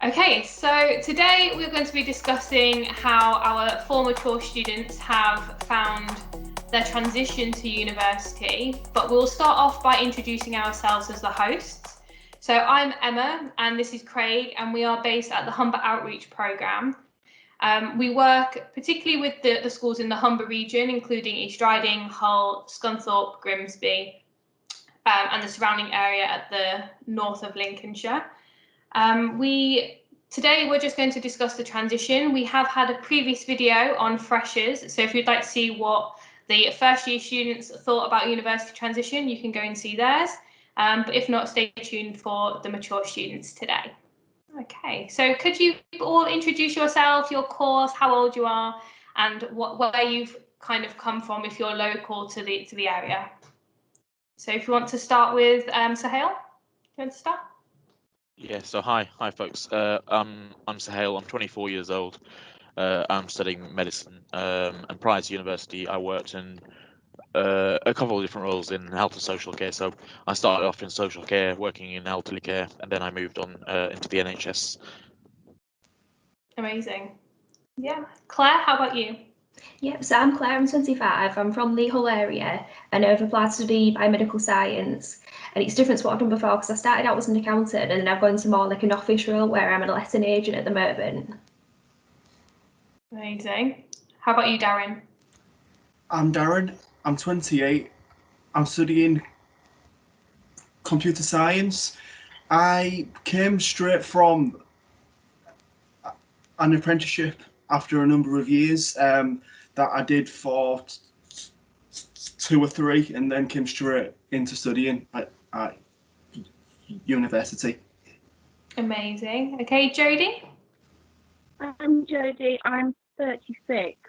Okay, so today we're going to be discussing how our former mature students have found their transition to university, but we'll start off by introducing ourselves as the hosts. So I'm Emma and this is Craig, and we are based at the Humber Outreach Programme. We work particularly with the schools in the Humber region, including East Riding, Hull, Scunthorpe, Grimsby, and the surrounding area at the north of Lincolnshire. Today we're just going to discuss the transition. We have had a previous video on freshers, so if you'd like to see what the first year students thought about university transition, you can go and see theirs. But if not, stay tuned for the mature students today. Okay, so could you all introduce yourself, your course, how old you are, and where you've kind of come from if you're local to the area. So if you want to start with Sahil, do you want to start? Yeah, so hi folks. I'm Sahil. I'm 24 years old. I'm studying medicine, and prior to university, I worked in a couple of different roles in health and social care. So I started off in social care, working in elderly care, and then I moved on into the NHS. Amazing. Yeah, Claire, how about you? Yep, so I'm Claire, I'm 25, I'm from the Hull area and I've applied to study biomedical science, and it's different to what I've done before because I started out as an accountant and then I've gone to more like an office role where I'm a letting agent at the moment. Amazing. How about you, Darren? I'm Darren, I'm 28, I'm studying computer science. I came straight from an apprenticeship after a number of years that I did for 2 or 3 and then came straight into studying at university. Amazing. Okay, Jodie? I'm Jodie, I'm 36.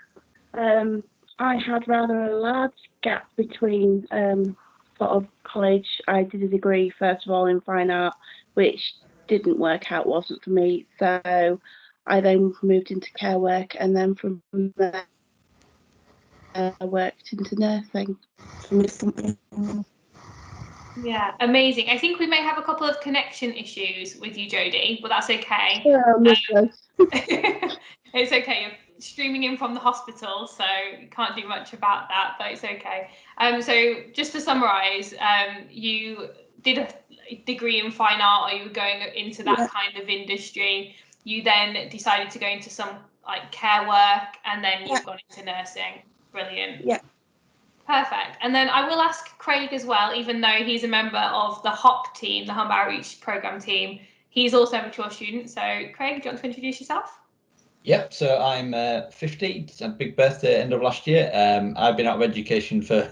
I had rather a large gap between sort of college. I did a degree first of all in fine art, which didn't work out, wasn't for me. So I then moved into care work, and then from there I worked into nursing from this company. Yeah, amazing. I think we may have a couple of connection issues with you, Jodie, but that's okay. It's okay. You're streaming in from the hospital, so you can't do much about that, but it's okay. So just to summarise, you did a degree in fine art, or you were going into that kind of industry. You then decided to go into some like care work, and then you've gone into nursing. Brilliant. Yeah. Perfect. And then I will ask Craig as well, even though he's a member of the HOP team, the Humber Outreach Programme team. He's also a mature student. So Craig, do you want to introduce yourself? Yep, so I'm 50, it's a big birthday end of last year. I've been out of education for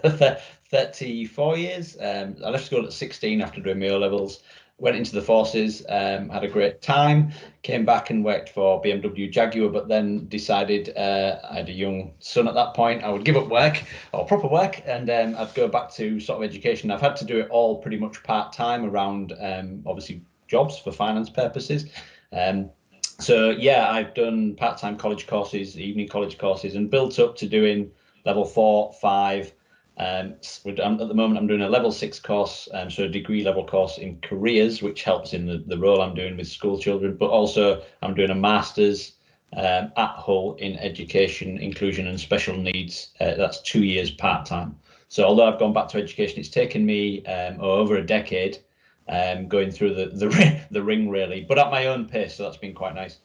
34 years. I left school at 16 after doing my O-levels, went into the forces, had a great time, came back and worked for BMW Jaguar, but then decided I had a young son at that point, I would give up work, or proper work, and I'd go back to sort of education. I've had to do it all pretty much part-time around obviously jobs for finance purposes. So yeah, I've done part-time college courses, evening college courses, and built up to doing level 4, 5. At the moment, I'm doing a level 6 course, so a degree level course in careers, which helps in the role I'm doing with school children. But also, I'm doing a master's at Hull in education, inclusion, and special needs. That's 2 years part-time. So although I've gone back to education, it's taken me over a decade. Going through the ring really, but at my own pace, so that's been quite nice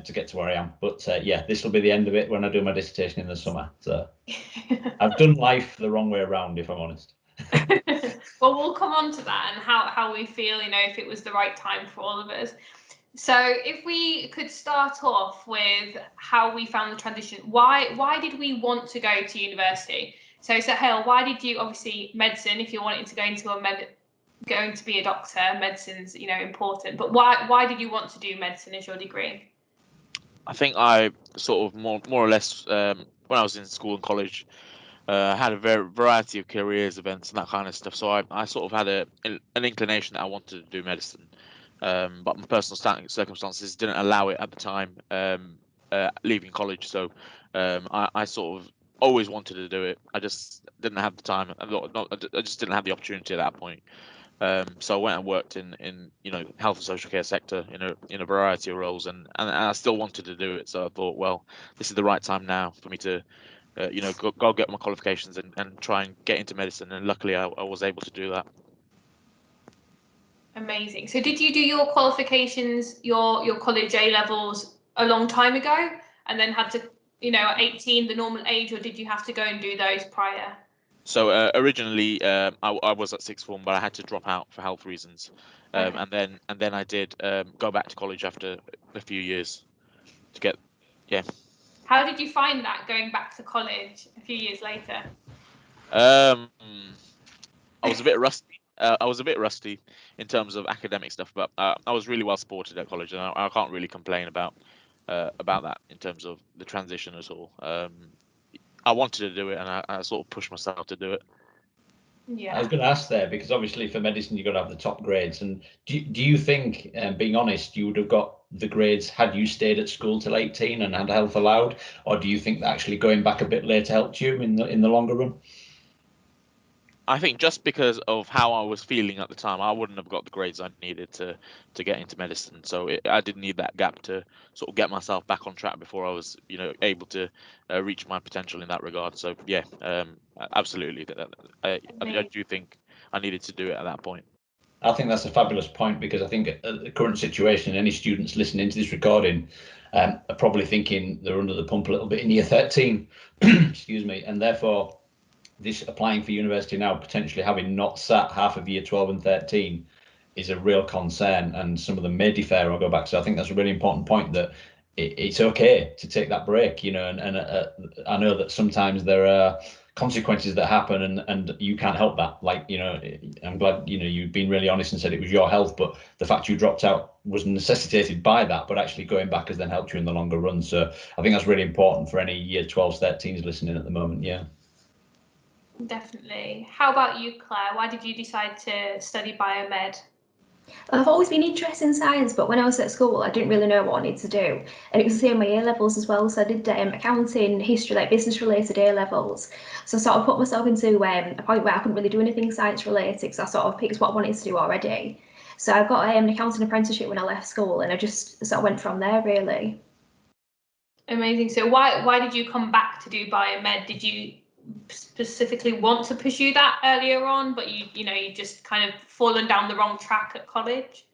to get to where I am. But yeah, this will be the end of it when I do my dissertation in the summer. So I've done life the wrong way around, if I'm honest. Well, we'll come on to that and how we feel, you know, if it was the right time for all of us. So if we could start off with how we found the transition, why did we want to go to university? So Sahil, why did you, obviously medicine, if you're wanting to go into going to be a doctor, medicine's, you know, important, but why did you want to do medicine as your degree? I think I sort of more or less when I was in school and college, had a variety of careers, events, and that kind of stuff. So I sort of had an inclination that I wanted to do medicine, but my personal circumstances didn't allow it at the time, leaving college. So I sort of always wanted to do it. I just didn't have the time. I just didn't have the opportunity at that point. So I went and worked in health and social care sector in a variety of roles, and I still wanted to do it. So I thought, well, this is the right time now for me to go get my qualifications and try and get into medicine. And luckily, I was able to do that. Amazing. So did you do your qualifications, your college A levels a long time ago, and then had to, at 18, the normal age, or did you have to go and do those prior? So originally, I was at sixth form, but I had to drop out for health reasons, Okay. and then I did go back to college after a few years to get, yeah. How did you find that, going back to college a few years later? I was a bit rusty. I was a bit rusty in terms of academic stuff, but I was really well supported at college, and I can't really complain about that in terms of the transition at all. I wanted to do it, and I sort of pushed myself to do it. Yeah. I was going to ask there, because obviously for medicine you've got to have the top grades. And do you think, being honest, you would have got the grades had you stayed at school till 18 and had health allowed, or do you think that actually going back a bit later helped you in the longer run? I think just because of how I was feeling at the time, I wouldn't have got the grades I needed to get into medicine. So I did need that gap to sort of get myself back on track before I was, able to reach my potential in that regard. So yeah, absolutely. I do think I needed to do it at that point. I think that's a fabulous point, because I think the current situation, any students listening to this recording are probably thinking they're under the pump a little bit in year 13, excuse me, and therefore this applying for university now, potentially having not sat half of year 12 and 13, is a real concern, and some of them may defer or go back. So I think that's a really important point, that it's okay to take that break, and I know that sometimes there are consequences that happen, and you can't help that. Like, I'm glad you've been really honest and said it was your health, but the fact you dropped out was necessitated by that, but actually going back has then helped you in the longer run. So I think that's really important for any year 12s, 13s listening at the moment. Yeah. Definitely. How about you, Claire? Why did you decide to study biomed? I've always been interested in science, but when I was at school, I didn't really know what I wanted to do. And it was the same with A levels as well. So I did accounting, history, like business related A levels. So I sort of put myself into a point where I couldn't really do anything science related, because I sort of picked what I wanted to do already. So I got an accounting apprenticeship when I left school, and I just sort of went from there, really. Amazing. So why did you come back to do biomed? Did you specifically want to pursue that earlier on, but you just kind of fallen down the wrong track at college?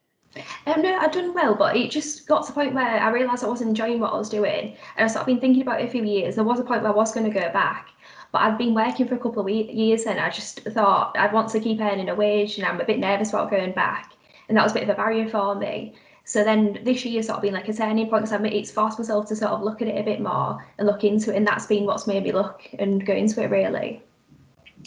No, I'd done well, but it just got to the point where I realised I wasn't enjoying what I was doing, and I sort of been thinking about it a few years. There was a point where I was going to go back, but I'd been working for a couple of years, and I just thought I'd want to keep earning a wage, and I'm a bit nervous about going back, and that was a bit of a barrier for me. So then this year sort of been like a turning point, because it's forced myself to sort of look at it a bit more and look into it, and that's been what's made me look and go into it, really.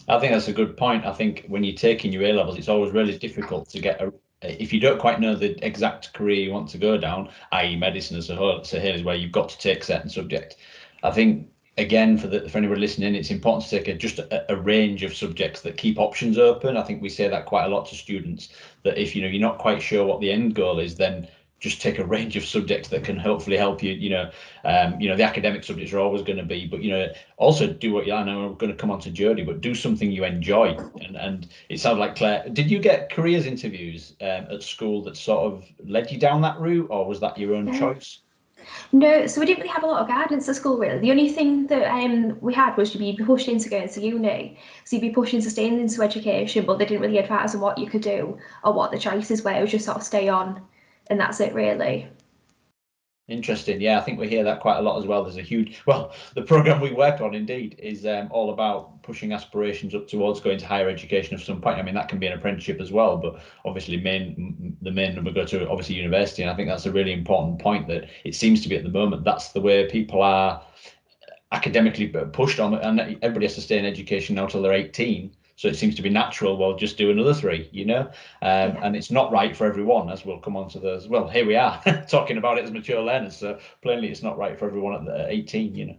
I think that's a good point. I think when you're taking your A levels, it's always really difficult to get if you don't quite know the exact career you want to go down, i.e. medicine as a whole, so here is where you've got to take certain subjects. I think, again, for anybody listening, it's important to take just a range of subjects that keep options open. I think we say that quite a lot to students, that if you're not quite sure what the end goal is, then just take a range of subjects that can hopefully help you. The academic subjects are always going to be, but also do what I know we're going to come on to Jodie, but do something you enjoy. And it sounds like, Claire, did you get careers interviews at school that sort of led you down that route, or was that your own choice? No, so we didn't really have a lot of guidance at school, really. The only thing that we had was you'd be pushed into going to uni. So you'd be pushed into staying into education, but they didn't really advise on what you could do or what the choices were. It was just sort of stay on, and that's it, really. Interesting. Yeah, I think we hear that quite a lot as well. There's a huge, the programme we work on, indeed, is all about pushing aspirations up towards going to higher education at some point. I mean, that can be an apprenticeship as well, but obviously the main number go to obviously university. And I think that's a really important point, that it seems to be at the moment, that's the way people are academically pushed on, and everybody has to stay in education now till they're 18. So it seems to be natural, well, just do another 3, and it's not right for everyone, as we'll come on to those. Well, here we are talking about it as mature learners. So plainly it's not right for everyone at 18,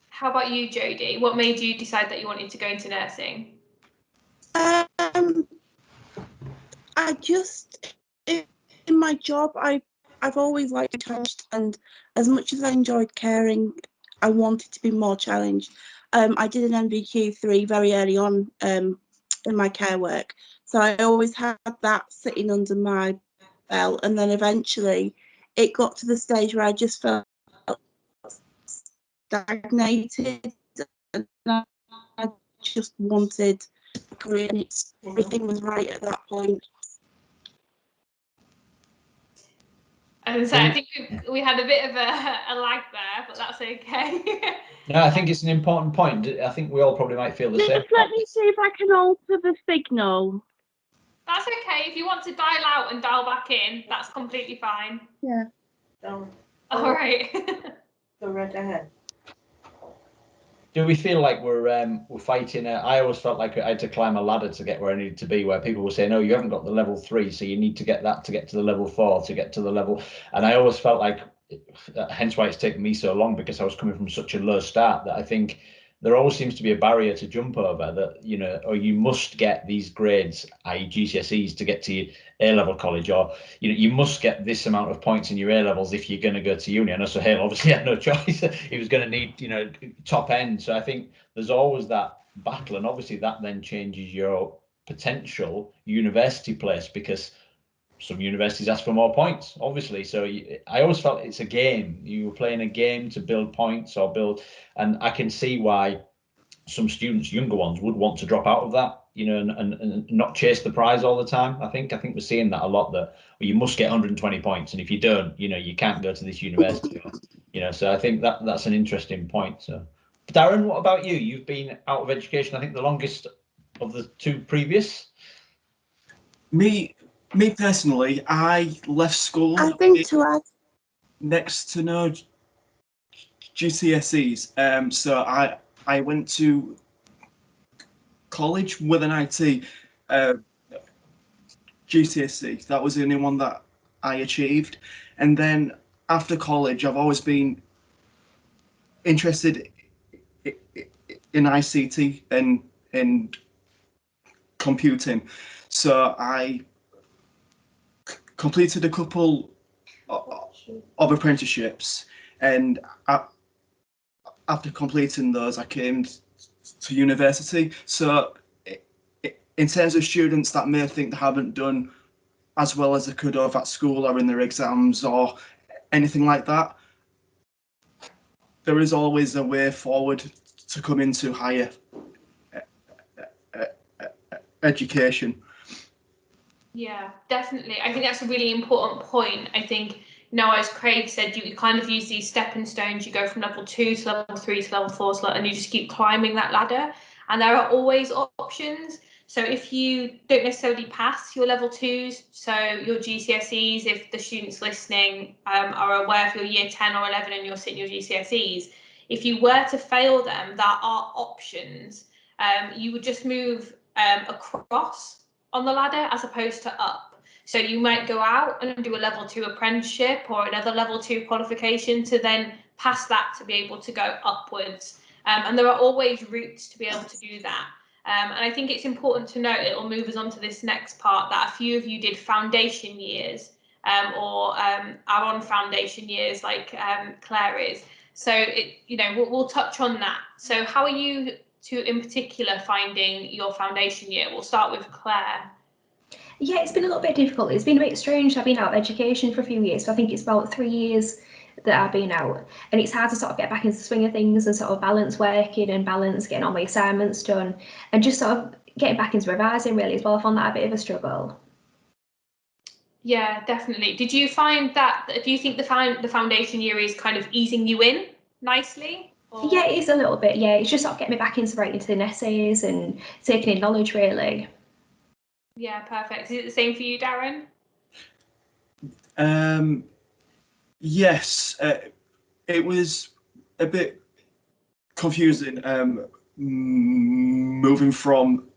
How about you, Jodie? What made you decide that you wanted to go into nursing? I just, in my job, I've always liked a challenge, and as much as I enjoyed caring, I wanted to be more challenged. I did an NVQ3 very early on in my care work, So I always had that sitting under my belt, and then eventually it got to the stage where I just felt stagnated, and I just wanted a career, and everything was right at that point. So I think we had a bit of a lag there, but that's okay. No, I think it's an important point. I think we all probably might feel the same. Just let me see if I can alter the signal. That's okay. If you want to dial out and dial back in, that's completely fine. Yeah. All right. Go right ahead. Do we feel like we're fighting? I always felt like I had to climb a ladder to get where I needed to be, where people were saying, "Oh, you haven't got the level 3, so you need to get that to get to the level 4 to get to the level." And I always felt like, hence why it's taken me so long, because I was coming from such a low start, that I think there always seems to be a barrier to jump over, that, you know, or you must get these grades, i.e. GCSEs, to get to your A-level college, or, you know, you must get this amount of points in your A-levels if you're going to go to uni. I know Sohail obviously had no choice. He was going to need, you know, top end. So I think there's always that battle, and obviously that then changes your potential university place, because some universities ask for more points, obviously. So I always felt it's a game. You were playing a game to build points or build, and I can see why some students, younger ones, would want to drop out of that, you know, and not chase the prize all the time. I think we're seeing that a lot, that you must get 120 points, and if you don't, you know, you can't go to this university, you know. So I think that's an interesting point. So Darren, what about you? You've been out of education, I think, the longest of the two previous. Me personally, I left school. I think to add, next to no GCSEs. So I went to college with an IT GCSE. That was the only one that I achieved. And then after college, I've always been interested in ICT and computing. So I completed a couple of apprenticeships, and after completing those, I came to university. So in terms of students that may think they haven't done as well as they could have at school or in their exams or anything like that, there is always a way forward to come into higher education. Yeah, definitely. I think that's a really important point. I think, you know, as Craig said, you kind of use these stepping stones. You go from level 2 to level 3 to level 4 to and you just keep climbing that ladder. And there are always options. So if you don't necessarily pass your level 2s, so your GCSEs, if the students listening are aware of your year 10 or 11 and you're sitting your GCSEs, if you were to fail them, there are options. You would just move across on the ladder as opposed to up. So you might go out and do a level 2 apprenticeship or another level 2 qualification to then pass that to be able to go upwards. And there are always routes to be able to do that. And I think it's important to note, it will move us on to this next part, that a few of you did foundation years or are on foundation years like Claire is. So, you know, we'll touch on that. So how are you in particular finding your foundation year? We'll start with Claire. Yeah, it's been a little bit difficult. It's been a bit strange. I've been out of education for a few years, so I think it's about 3 years that I've been out, and it's hard to sort of get back into the swing of things and sort of balance working and balance getting all my assignments done and just sort of getting back into revising really as well. I found that a bit of a struggle. Yeah, definitely. Did you find that, do you think the foundation year is kind of easing you in nicely? Or? Yeah, it is a little bit. Yeah, it's just sort of getting me back into writing to essays and taking in knowledge really. Yeah, perfect. Is it the same for you, Darren? Yes, it was a bit confusing moving from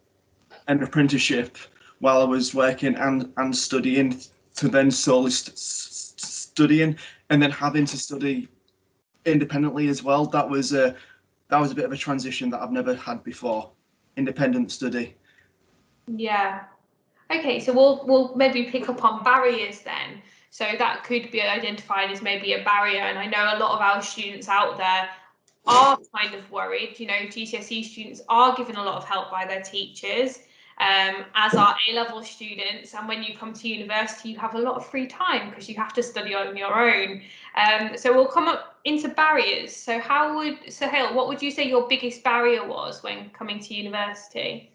an apprenticeship while I was working and studying to then solely studying and then having to study independently as well. That was a bit of a transition that I've never had before. Independent study. Yeah. Okay, so we'll maybe pick up on barriers then. So that could be identified as maybe a barrier, and I know a lot of our students out there are kind of worried. You know, GCSE students are given a lot of help by their teachers, as our A-level students, and when you come to university you have a lot of free time because you have to study on your own. So we'll come up into barriers. So Sohail, what would you say your biggest barrier was when coming to university?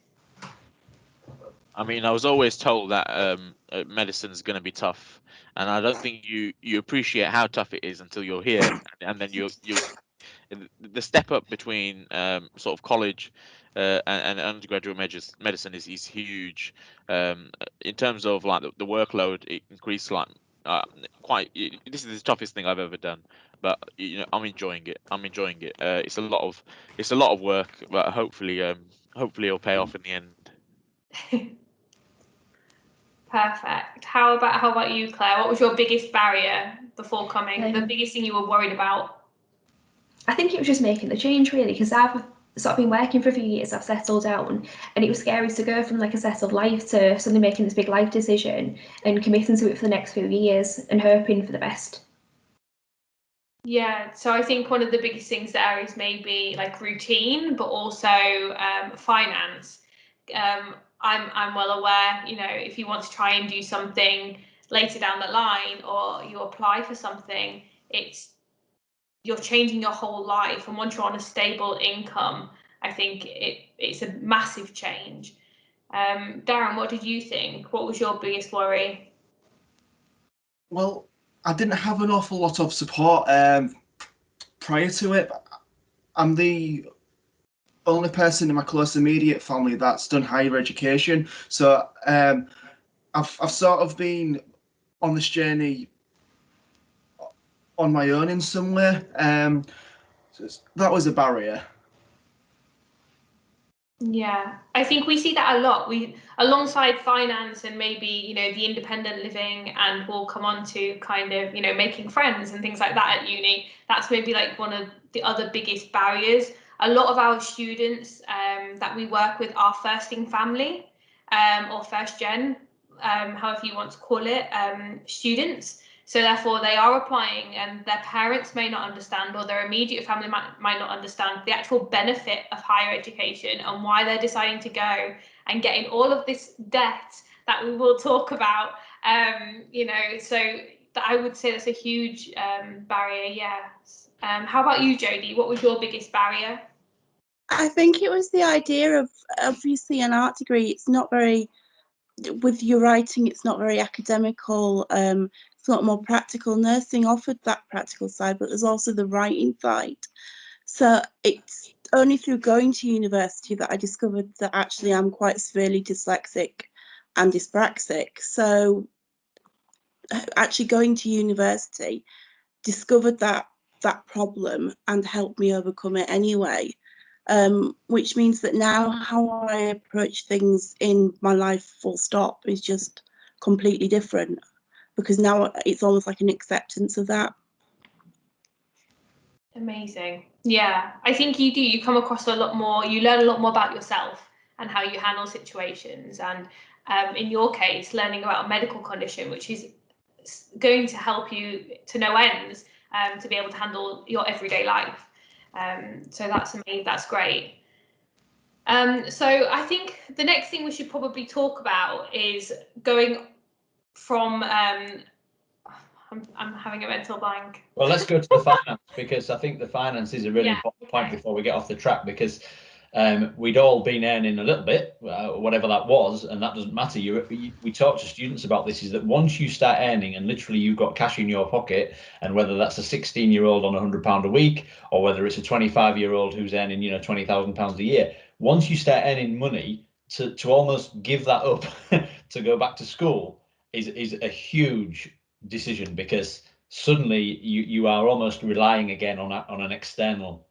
I mean, I was always told that medicine is going to be tough, and I don't think you appreciate how tough it is until you're here, and then you the step up between sort of college and undergraduate medicine is huge. In terms of like the workload, it increased like quite. This is the toughest thing I've ever done, but you know, I'm enjoying it. It's a lot of work, but hopefully it'll pay off in the end. Perfect. How about you, Claire? What was your biggest barrier before coming? The biggest thing you were worried about? I think it was just making the change, really, because I've sort of been working for a few years, I've settled down, and it was scary to go from like a settled life to suddenly making this big life decision and committing to it for the next few years and hoping for the best. Yeah, so I think one of the biggest things there is maybe like routine, but also finance. I'm well aware, you know, if you want to try and do something later down the line or you apply for something, you're changing your whole life, and once you're on a stable income, I think it's a massive change. Darren, what did you think? What was your biggest worry? Well, I didn't have an awful lot of support prior to it. I'm the only person in my close immediate family that's done higher education, so I've sort of been on this journey on my own in some way. So that was a barrier. Yeah, I think we see that a lot. We, alongside finance and maybe, you know, the independent living, and we'll come on to kind of, you know, making friends and things like that at uni. That's maybe like one of the other biggest barriers. A lot of our students that we work with are first in family or first gen, however you want to call it, students. So therefore they are applying and their parents may not understand, or their immediate family might not understand the actual benefit of higher education and why they're deciding to go and getting all of this debt that we will talk about. You know, so I would say that's a huge barrier, yes. How about you, Jodie? What was your biggest barrier? I think it was the idea of, obviously, an art degree. It's not very, with your writing, it's not very academical. It's a lot more practical. Nursing offered that practical side, but there's also the writing side. So it's only through going to university that I discovered that actually I'm quite severely dyslexic and dyspraxic. So actually going to university discovered that problem and helped me overcome it anyway. Which means that now how I approach things in my life full stop is just completely different, because now it's almost like an acceptance of that. Amazing. Yeah, I think you come across a lot more, you learn a lot more about yourself and how you handle situations, and in your case learning about a medical condition which is going to help you to no ends to be able to handle your everyday life. So that's amazing, that's great. So I think the next thing we should probably talk about is going from I'm having a mental blank. Well, let's go to the finance, because I think the finance is a really important point before we get off the track, because we'd all been earning a little bit, whatever that was, and that doesn't matter. We talk to students about this, is that once you start earning and literally you've got cash in your pocket, and whether that's a 16-year-old on £100 a week, or whether it's a 25-year-old who's earning, you know, £20,000 a year, once you start earning money, to almost give that up to go back to school is a huge decision, because suddenly you are almost relying again on an external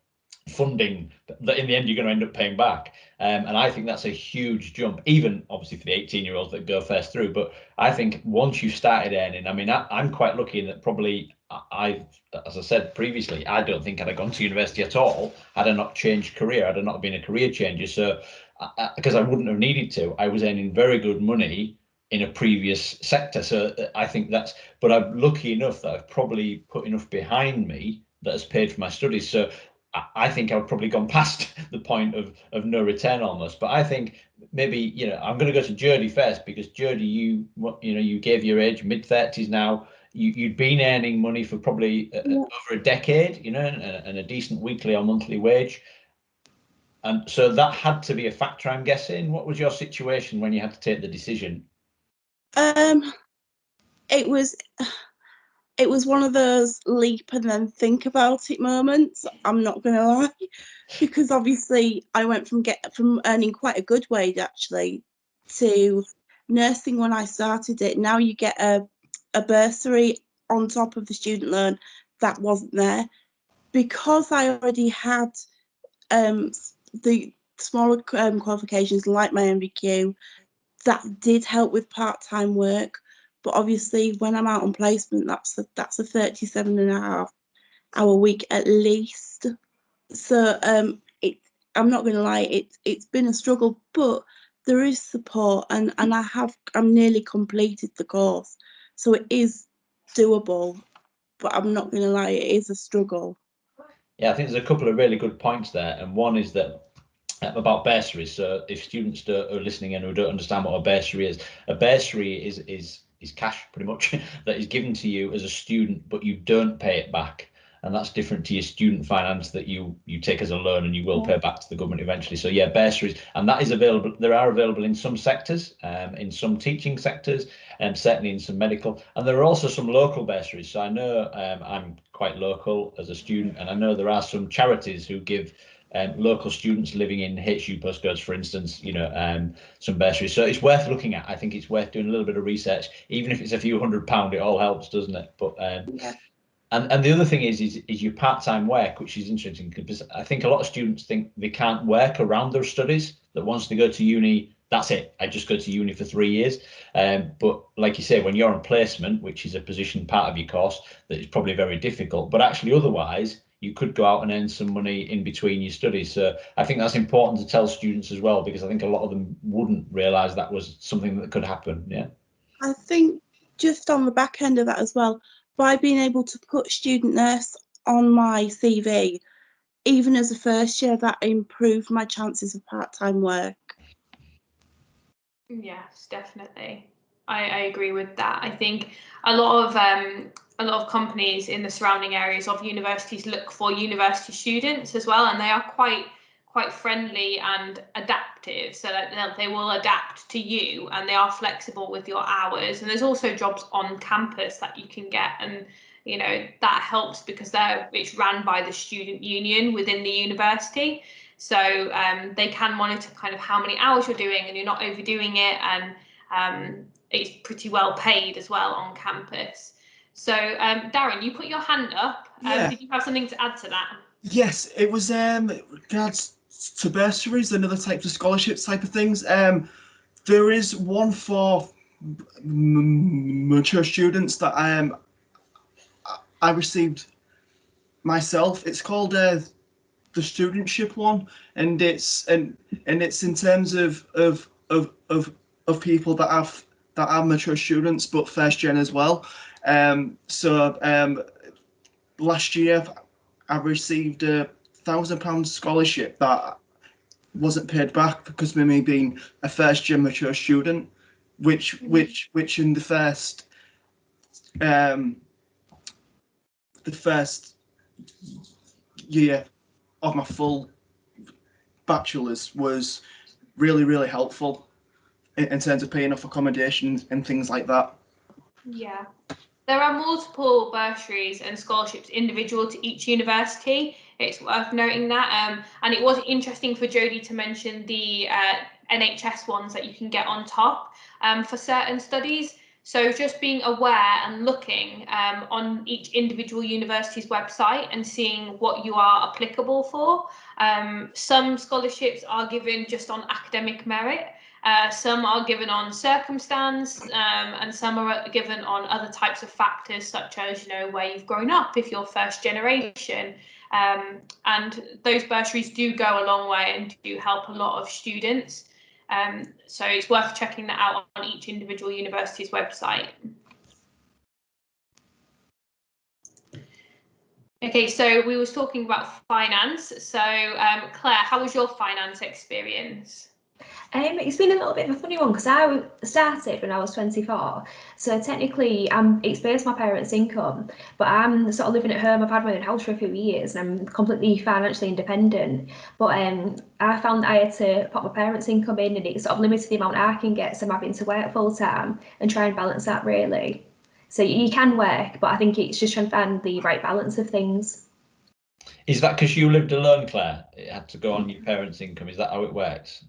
funding that in the end you're going to end up paying back, and I think that's a huge jump, even obviously for the 18-year-olds that go first through. But I think once you started earning, I mean, I'm quite lucky in that probably as I said previously, I don't think I'd have gone to university at all had I not changed career, had I not been a career changer. So because I wouldn't have needed to, I was earning very good money in a previous sector. So I think that's, but I'm lucky enough that I've probably put enough behind me that has paid for my studies. So I think I've probably gone past the point of no return almost. But I think maybe, you know, I'm going to go to Jodie first, because Jodie, you gave your age, mid-30s now. You'd been earning money for probably over a decade, you know, and a decent weekly or monthly wage. And so that had to be a factor, I'm guessing. What was your situation when you had to take the decision? It was one of those leap and then think about it moments. I'm not gonna lie, because obviously I went from earning quite a good wage actually to nursing when I started it. Now you get a bursary on top of the student loan that wasn't there, because I already had the smaller qualifications like my MVQ. That did help with part-time work, but obviously when I'm out on placement, that's a 37.5 hour week at least. So I'm not gonna lie, it's been a struggle, but there is support, and I'm nearly completed the course, so it is doable, but I'm not gonna lie, it is a struggle. Yeah, I think there's a couple of really good points there, and one is that about bursaries. So if students are listening in who don't understand what a bursary is cash pretty much that is given to you as a student, but you don't pay it back. And that's different to your student finance that you take as a loan and you will pay back to the government eventually. So yeah, bursaries, and that is available. They are available in some sectors, in some teaching sectors, and certainly in some medical. And there are also some local bursaries. So I know I'm quite local as a student, and I know there are some charities who give local students living in HU postcodes, for instance, you know, some bursaries. So it's worth looking at. I think it's worth doing a little bit of research, even if it's a few £100. It all helps, doesn't it? But Yeah. And the other thing is your part-time work, which is interesting, because I think a lot of students think they can't work around their studies, that once they go to uni, that's it. I just go to uni for 3 years. But like you say, when you're on placement, which is a position part of your course, that is probably very difficult. But actually, otherwise, you could go out and earn some money in between your studies. So I think that's important to tell students as well, because I think a lot of them wouldn't realise that was something that could happen. Yeah. I think just on the back end of that as well, by being able to put student nurse on my CV, even as a first year, that improved my chances of part-time work. Yes, definitely. I agree with that. I think a lot of companies in the surrounding areas of universities look for university students as well, and they are quite friendly and adaptive, so that they will adapt to you, and they are flexible with your hours. And there's also jobs on campus that you can get, and you know that helps because it's ran by the student union within the university. So they can monitor kind of how many hours you're doing and you're not overdoing it, and it's pretty well paid as well on campus. So Darren, you put your hand up. Yeah. Did you have something to add to that? Yes, it was regards to bursaries and other types of scholarships type of things. There is one for mature students that I received myself. It's called the studentship one, and it's in terms of people that are mature students but first gen as well. Last year I received a £1,000 scholarship that wasn't paid back because of me being a first gen mature student, which in the first year of my full bachelor's was really helpful in terms of paying off accommodation and things like that. Yeah. There are multiple bursaries and scholarships individual to each university. It's worth noting that. And it was interesting for Jodie to mention the NHS ones that you can get on top for certain studies. So just being aware and looking on each individual university's website and seeing what you are applicable for. Some scholarships are given just on academic merit. Some are given on circumstance, and some are given on other types of factors, such as, you know, where you've grown up, if you're first generation. And those bursaries do go a long way and do help a lot of students. So it's worth checking that out on each individual university's website. Okay, so we was talking about finance. So Claire, how was your finance experience? It's been a little bit of a funny one because I started when I was 24. So technically, it's based on my parents' income, but I'm sort of living at home. I've had my own house for a few years and I'm completely financially independent. But I found that I had to put my parents' income in and it sort of limited the amount I can get. So I'm having to work full time and try and balance that really. So you can work, but I think it's just trying to find the right balance of things. Is that because you lived alone, Claire? It had to go on your parents' income. Is that how it works?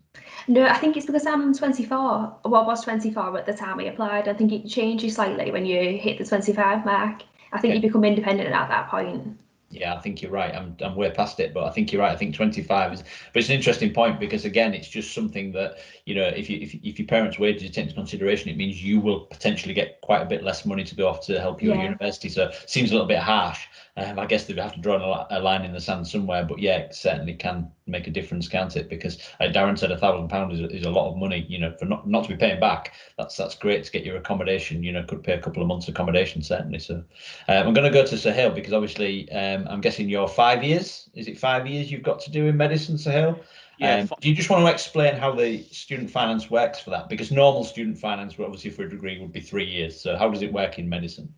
No, I think it's because I'm 24. Well, I was 24 at the time I applied. I think it changes slightly when you hit the 25 mark. I think you become independent at that point. Yeah, I think you're right. I'm way past it, but I think you're right. I think 25 is, but it's an interesting point because again, it's just something that, you know, if your parents' wages are taken into consideration, it means you will potentially get quite a bit less money to go off to help you at university. So it seems a little bit harsh. I guess they have to draw a line in the sand somewhere, but yeah, it certainly can make a difference, can't it? Because Darren said £1,000 is a lot of money, you know, for not to be paying back. That's great to get your accommodation. You know, could pay a couple of months accommodation certainly. So I'm going to go to Sahil because obviously I'm guessing you're 5 years. Is it 5 years you've got to do in medicine, Sahil? Yeah. Do you just want to explain how the student finance works for that? Because normal student finance, obviously for a degree, would be 3 years. So how does it work in medicine?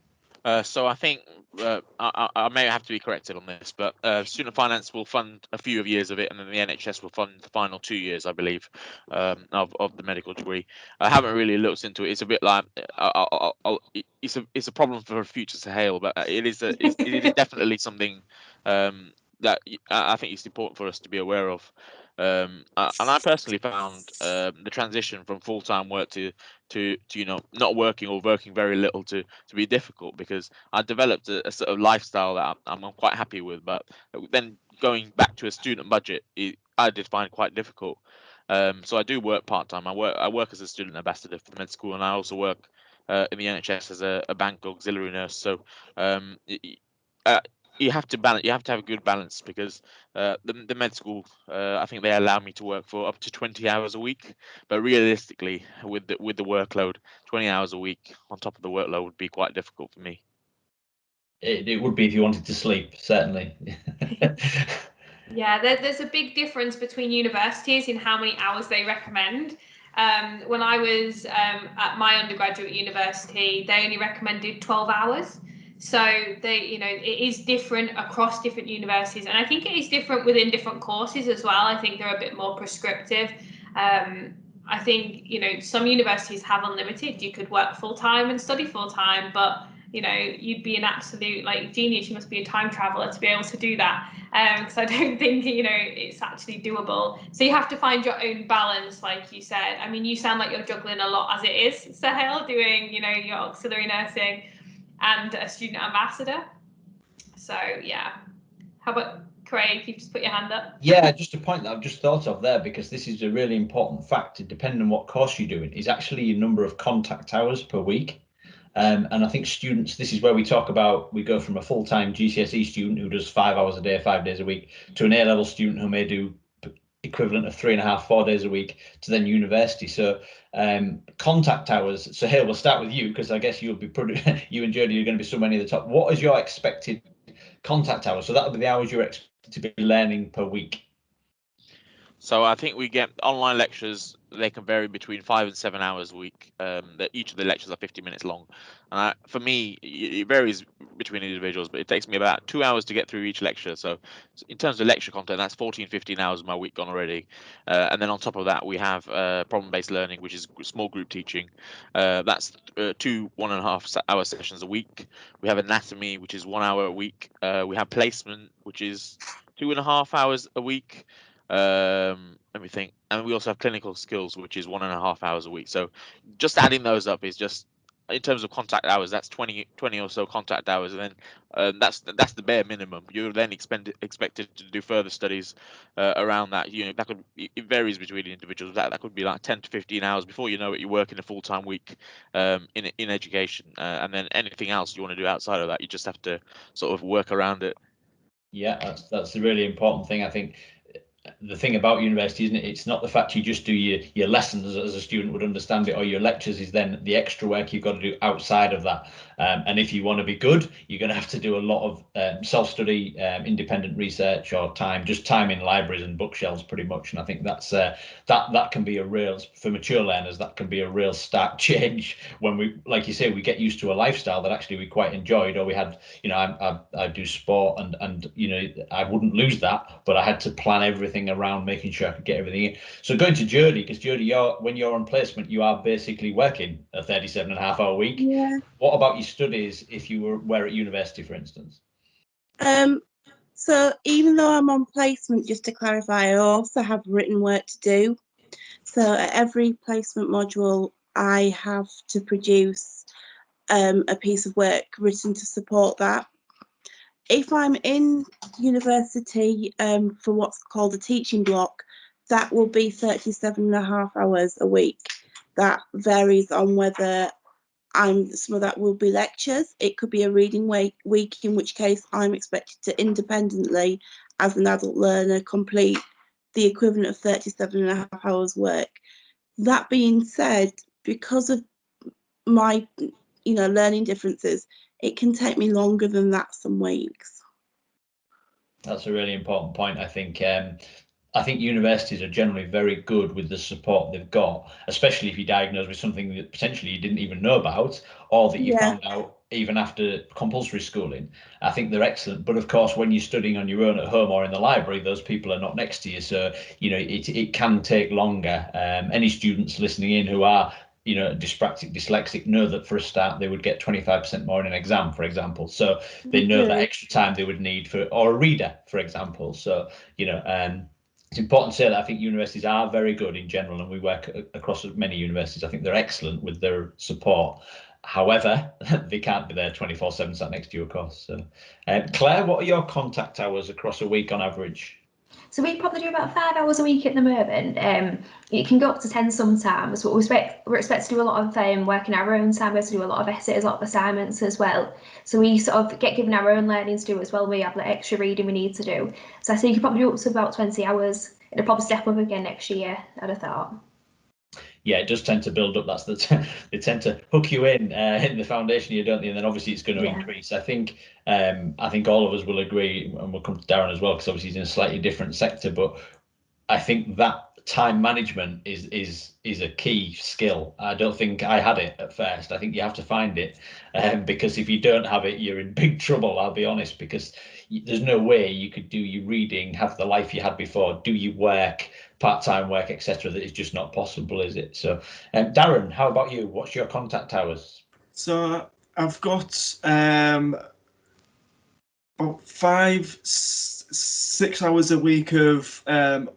So I think I may have to be corrected on this, but student finance will fund a few of years of it, and then the NHS will fund the final 2 years, I believe, of the medical degree. I haven't really looked into it. It's a bit like it's a problem for future Sahel, but it is definitely something that I think it's important for us to be aware of. And I personally found the transition from full-time work to you know, not working or working very little to be difficult, because I developed a sort of lifestyle that I'm quite happy with, but then going back to a student budget, I did find quite difficult. So I do work part-time. I work as a student ambassador for the med school, and I also work in the NHS as a bank auxiliary nurse. So uh, you have to balance. You have to have a good balance, because the med school, I think they allow me to work for up to 20 hours a week. But realistically, with the workload, 20 hours a week on top of the workload would be quite difficult for me. It would be if you wanted to sleep, certainly. Yeah, there's a big difference between universities in how many hours they recommend. When I was at my undergraduate university, they only recommended 12 hours. So it is different across different universities, and I think it is different within different courses as well. I think they're a bit more prescriptive. I think some universities have unlimited. You could work full time and study full time, but you'd be an absolute genius. You must be a time traveler to be able to do that. Because I don't think it's actually doable. So you have to find your own balance, like you said. I mean, you sound like you're juggling a lot as it is, Sahel, doing your auxiliary nursing and a student ambassador. So yeah. How about Craig? You just put your hand up. Yeah, just a point that I've just thought of there, because this is a really important fact, depending on what course you're doing, is actually your number of contact hours per week. And I think students, this is where we talk about, we go from a full-time GCSE student who does 5 hours a day, 5 days a week, to an A-level student who may do equivalent of 3.5, 4 days a week, to then university. So contact hours. So here we'll start with you, because I guess you'll be you and Jodie are going to be somewhere near the top. What is your expected contact hours? So that would be the hours you're expected to be learning per week. So I think we get online lectures. They can vary between 5 and 7 hours a week. That each of the lectures are 50 minutes long. And for me, it varies between individuals, but it takes me about 2 hours to get through each lecture. So in terms of lecture content, that's 14, 15 hours of my week gone already. And then on top of that, we have problem-based learning, which is small group teaching. That's 2 1.5-hour sessions a week. We have anatomy, which is 1 hour a week. We have placement, which is 2.5 hours a week. Let me think. And we also have clinical skills, which is 1.5 hours a week. So just adding those up is just, in terms of contact hours, that's 20 or so contact hours, and then that's the bare minimum. You're then expected to do further studies around that. That could, it varies between individuals. That could be like 10 to 15 hours before you know it. You're working a full-time week in education, and then anything else you want to do outside of that, you just have to sort of work around it. Yeah, that's a really important thing. I think the thing about university, isn't it? It's not the fact you just do your lessons as a student would understand it, or your lectures, is then the extra work you've got to do outside of that. And if you want to be good, you're going to have to do a lot of self-study, independent research, or time in libraries and bookshelves, pretty much. And I think that's that can be a real, for mature learners, that can be a real stark change when we, like you say, we get used to a lifestyle that actually we quite enjoyed, or we had, I do sport, and I wouldn't lose that, but I had to plan everything around making sure I could get everything in. So going to Jodie, because Jodie, when you're on placement, you are basically working a 37.5-hour week. Yeah. What about your studies if you were at university, for instance? So even though I'm on placement, just to clarify, I also have written work to do. So at every placement module, I have to produce a piece of work written to support that. If I'm in university for what's called a teaching block, that will be 37.5 hours a week. That varies on whether some of that will be lectures. It could be a reading week, in which case I'm expected to independently, as an adult learner, complete the equivalent of 37.5 hours work. That being said, because of my learning differences, it can take me longer than that some weeks. That's a really important point. I think universities are generally very good with the support they've got, especially if you're diagnosed with something that potentially you didn't even know about, or that you found out even after compulsory schooling. I think they're excellent. But of course, when you're studying on your own at home or in the library, those people are not next to you. So, it can take longer. Any students listening in who are dyslexic know that for a start they would get 25% more in an exam, for example. So they know that extra time they would need or a reader, for example. So, it's important to say that I think universities are very good in general, and we work across many universities. I think they're excellent with their support. However, they can't be there 24/7 sat next to you, of course. So, Claire, what are your contact hours across a week on average? So we probably do about 5 hours a week at the moment. It can go up to 10 sometimes, but we're expected to do a lot of work in our own time. We have to do a lot of essays, a lot of assignments as well. So we sort of get given our own learning to do as well. We have like extra reading we need to do. So I think you can probably do up to about 20 hours. It'll probably step up again next year, I'd have thought. Yeah, it does tend to build up. They tend to hook you in the foundation year, don't they? And then obviously it's going to increase. I think all of us will agree, and we'll come to Darren as well, because obviously he's in a slightly different sector. But I think that time management is a key skill. I don't think I had it at first. I think you have to find it, because if you don't have it, you're in big trouble. I'll be honest, because there's no way you could do your reading, have the life you had before, do your work, part-time work, etc. That is just not possible, is it? So, Darren, how about you? What's your contact hours? So I've got about 5-6 hours a week of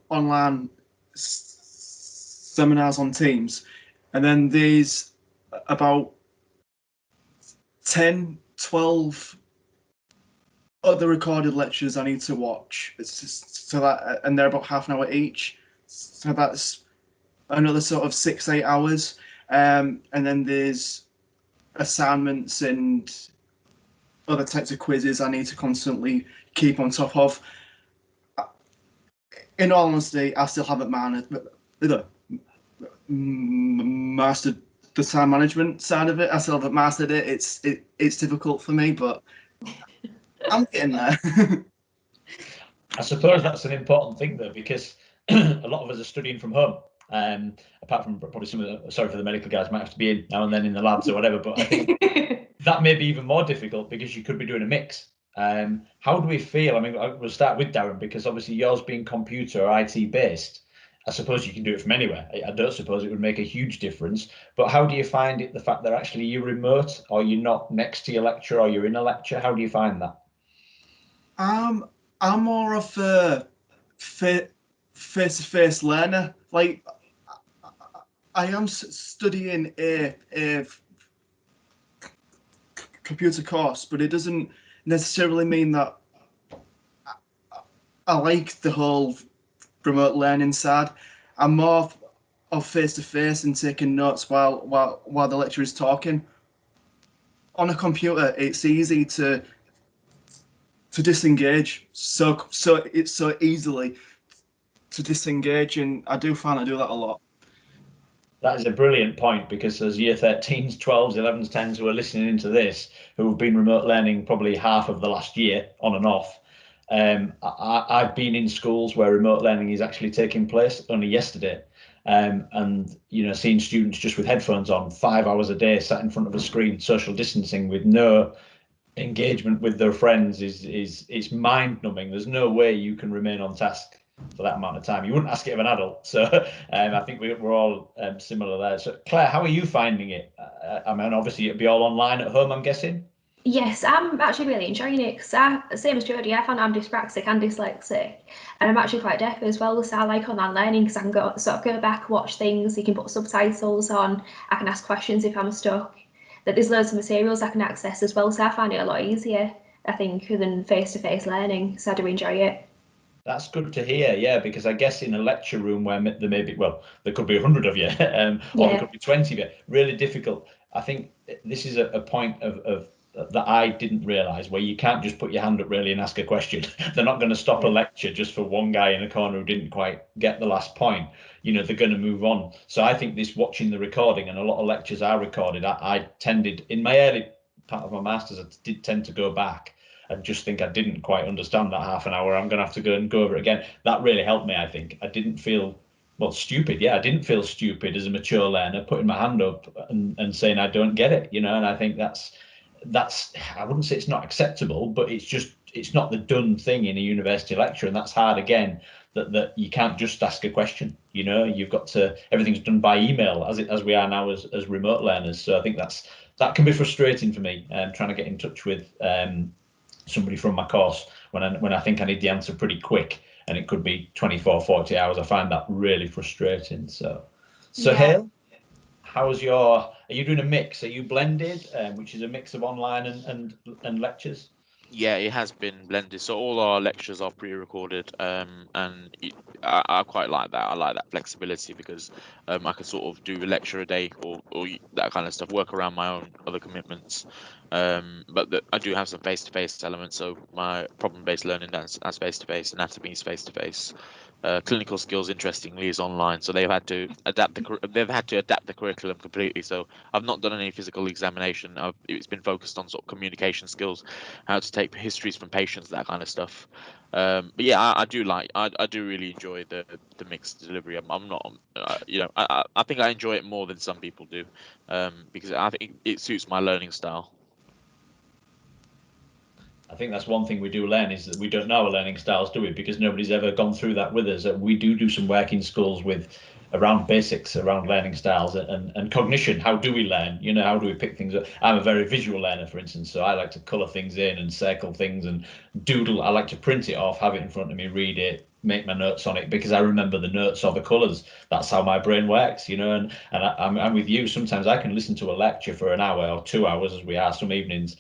online seminars on Teams, and then there's about 10-12 other recorded lectures I need to watch. And they're about half an hour each. So that's another sort of 6-8 hours. And then there's assignments and other types of quizzes I need to constantly keep on top of. In all honesty, I still haven't mastered the time management side of it. I still haven't mastered it. It's difficult for me, but I'm getting there. I suppose that's an important thing, though, because a lot of us are studying from home. Apart from probably some of sorry for the medical guys, might have to be in now and then in the labs or whatever. But I think that may be even more difficult because you could be doing a mix. How do we feel? I mean, we'll start with Darren, because obviously yours being computer or IT based, I suppose you can do it from anywhere. I don't suppose it would make a huge difference. But how do you find it, the fact that actually you're remote, or you're not next to your lecture, or you're in a lecture? How do you find that? I'm more of a face-to-face learner. Like, I am studying a computer course, but it doesn't necessarily mean that I like the whole remote learning side. I'm more of face-to-face and taking notes while the lecturer is talking. On a computer, it's easy to disengage so easily. to disengage, and I do find I do that a lot. That is a brilliant point, because there's year 13s, 12s, 11s, 10s who are listening into this, who have been remote learning probably half of the last year on and off. I've been in schools where remote learning is actually taking place only yesterday. And, you know, seeing students just with headphones on 5 hours a day, sat in front of a screen, social distancing with no engagement with their friends is mind numbing. There's no way you can remain on task for that amount of time. You wouldn't ask it of an adult. So I think we're all similar there. So Claire, how are you finding it? I mean, obviously it'd be all online at home, I'm guessing. Yes, I'm actually really enjoying it because same as Jodie, I found I'm dyspraxic and dyslexic, and I'm actually quite deaf as well. So I like online learning because I can go back, watch things. You can put subtitles on. I can ask questions if I'm stuck. That there's loads of materials I can access as well. So I find it a lot easier, I think, than face-to-face learning. So I do enjoy it. That's good to hear, yeah, because I guess in a lecture room where there may be, well, there could be 100 of you, or there could be 20 of you, really difficult. I think this is a point of that I didn't realise, where you can't just put your hand up really and ask a question. They're not going to stop a lecture just for one guy in a corner who didn't quite get the last point. You know, they're going to move on. So I think this watching the recording, and a lot of lectures are recorded, I tended, in my early part of my masters, I did tend to go back and just think I didn't quite understand that half an hour. I'm going to have to go and go over it again. That really helped me, I think. I didn't feel, well, stupid. Yeah, I didn't feel stupid as a mature learner, putting my hand up and saying I don't get it, you know. And I think that's, I wouldn't say it's not acceptable, but it's not the done thing in a university lecture. And that's hard, again, that you can't just ask a question, you know. You've got to, everything's done by email as we are now as remote learners. So I think that can be frustrating for me, trying to get in touch with somebody from my course when I think I need the answer pretty quick, and it could be 24, 40 hours. I find that really frustrating. So Yeah. Hale, are you doing a mix? Are you blended, which is a mix of online and lectures? Yeah, it has been blended. So all our lectures are pre-recorded, and I quite like that. I like that flexibility because I can sort of do a lecture a day or that kind of stuff, work around my own other commitments. But I do have some face-to-face elements. So my problem-based learning, that's face-to-face, anatomy is face-to-face. Clinical skills, interestingly, is online. So they've had to adapt the curriculum completely. So I've not done any physical examination. It's been focused on sort of communication skills, how to take histories from patients, that kind of stuff. But yeah, I do really enjoy the mixed delivery. I'm not, you know, I think I enjoy it more than some people do, because I think it suits my learning style. I think that's one thing we do learn, is that we don't know our learning styles, do we? Because nobody's ever gone through that with us. We do some work in schools around basics, around learning styles and cognition. How do we learn? You know, how do we pick things up? I'm a very visual learner, for instance, so I like to colour things in and circle things and doodle. I like to print it off, have it in front of me, read it, make my notes on it, because I remember the notes or the colours. That's how my brain works, you know. And I'm with you. Sometimes I can listen to a lecture for an hour or 2 hours, as we are some evenings,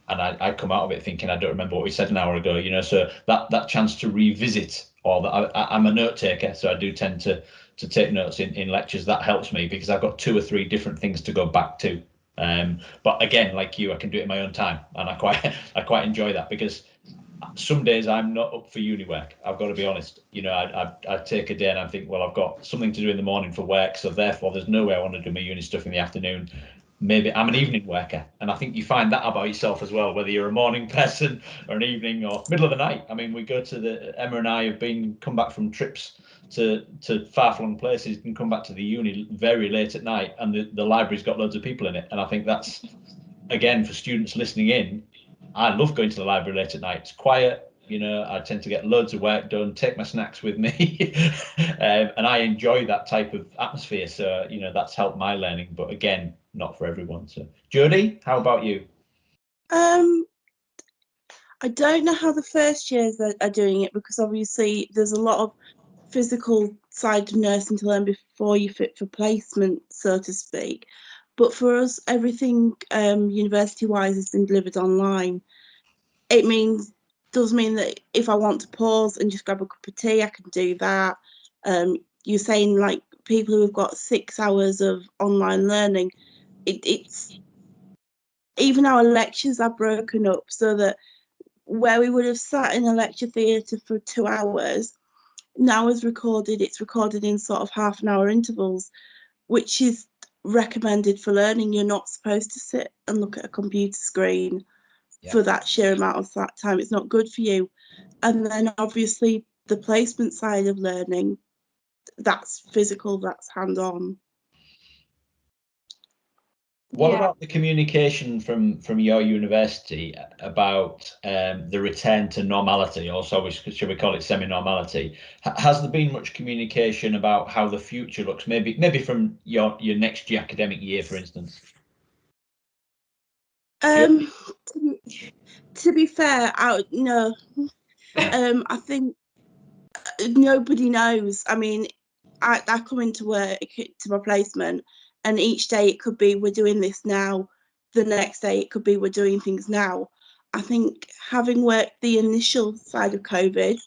and I come out of it thinking I don't remember what we said an hour ago, you know. So that chance to revisit, or that I'm a note taker, so I do tend to take notes in lectures. That helps me because I've got 2 or 3 different things to go back to. But again, like you, I can do it in my own time, and I quite enjoy that, because some days I'm not up for uni work. I've got to be honest. You know, I take a day and I think, well, I've got something to do in the morning for work, so therefore there's no way I want to do my uni stuff in the afternoon. Maybe I'm an evening worker, and I think you find that about yourself as well, whether you're a morning person or an evening or middle of the night. I mean, we go to Emma and I have come back from trips to far-flung places and come back to the uni very late at night, and the library's got loads of people in it. And I think that's, again, for students listening in, I love going to the library late at night. It's quiet, you know. I tend to get loads of work done, take my snacks with me, and I enjoy that type of atmosphere. So, you know, that's helped my learning, but again, not for everyone. So Jodie, how about you? I don't know how the first years are doing it, because obviously there's a lot of physical side of nursing to learn before you fit for placement, so to speak. But for us, everything university-wise has been delivered online. It does mean that if I want to pause and just grab a cup of tea, I can do that. You're saying, like, people who have got 6 hours of online learning, it's even our lectures are broken up so that where we would have sat in a lecture theatre for 2 hours, now is recorded, it's recorded in sort of half an hour intervals, which is recommended for learning. You're not supposed to sit and look at a computer screen for that sheer amount of that time. It's not good for you. And then obviously the placement side of learning, that's physical, that's hands-on. What about the communication from your university about the return to normality, or should we call it semi-normality? Has there been much communication about how the future looks? Maybe from your next academic year, for instance. To be fair, no. I think nobody knows. I mean, I come into work to my placement, and each day it could be we're doing this now. The next day it could be we're doing things now. I think having worked the initial side of COVID,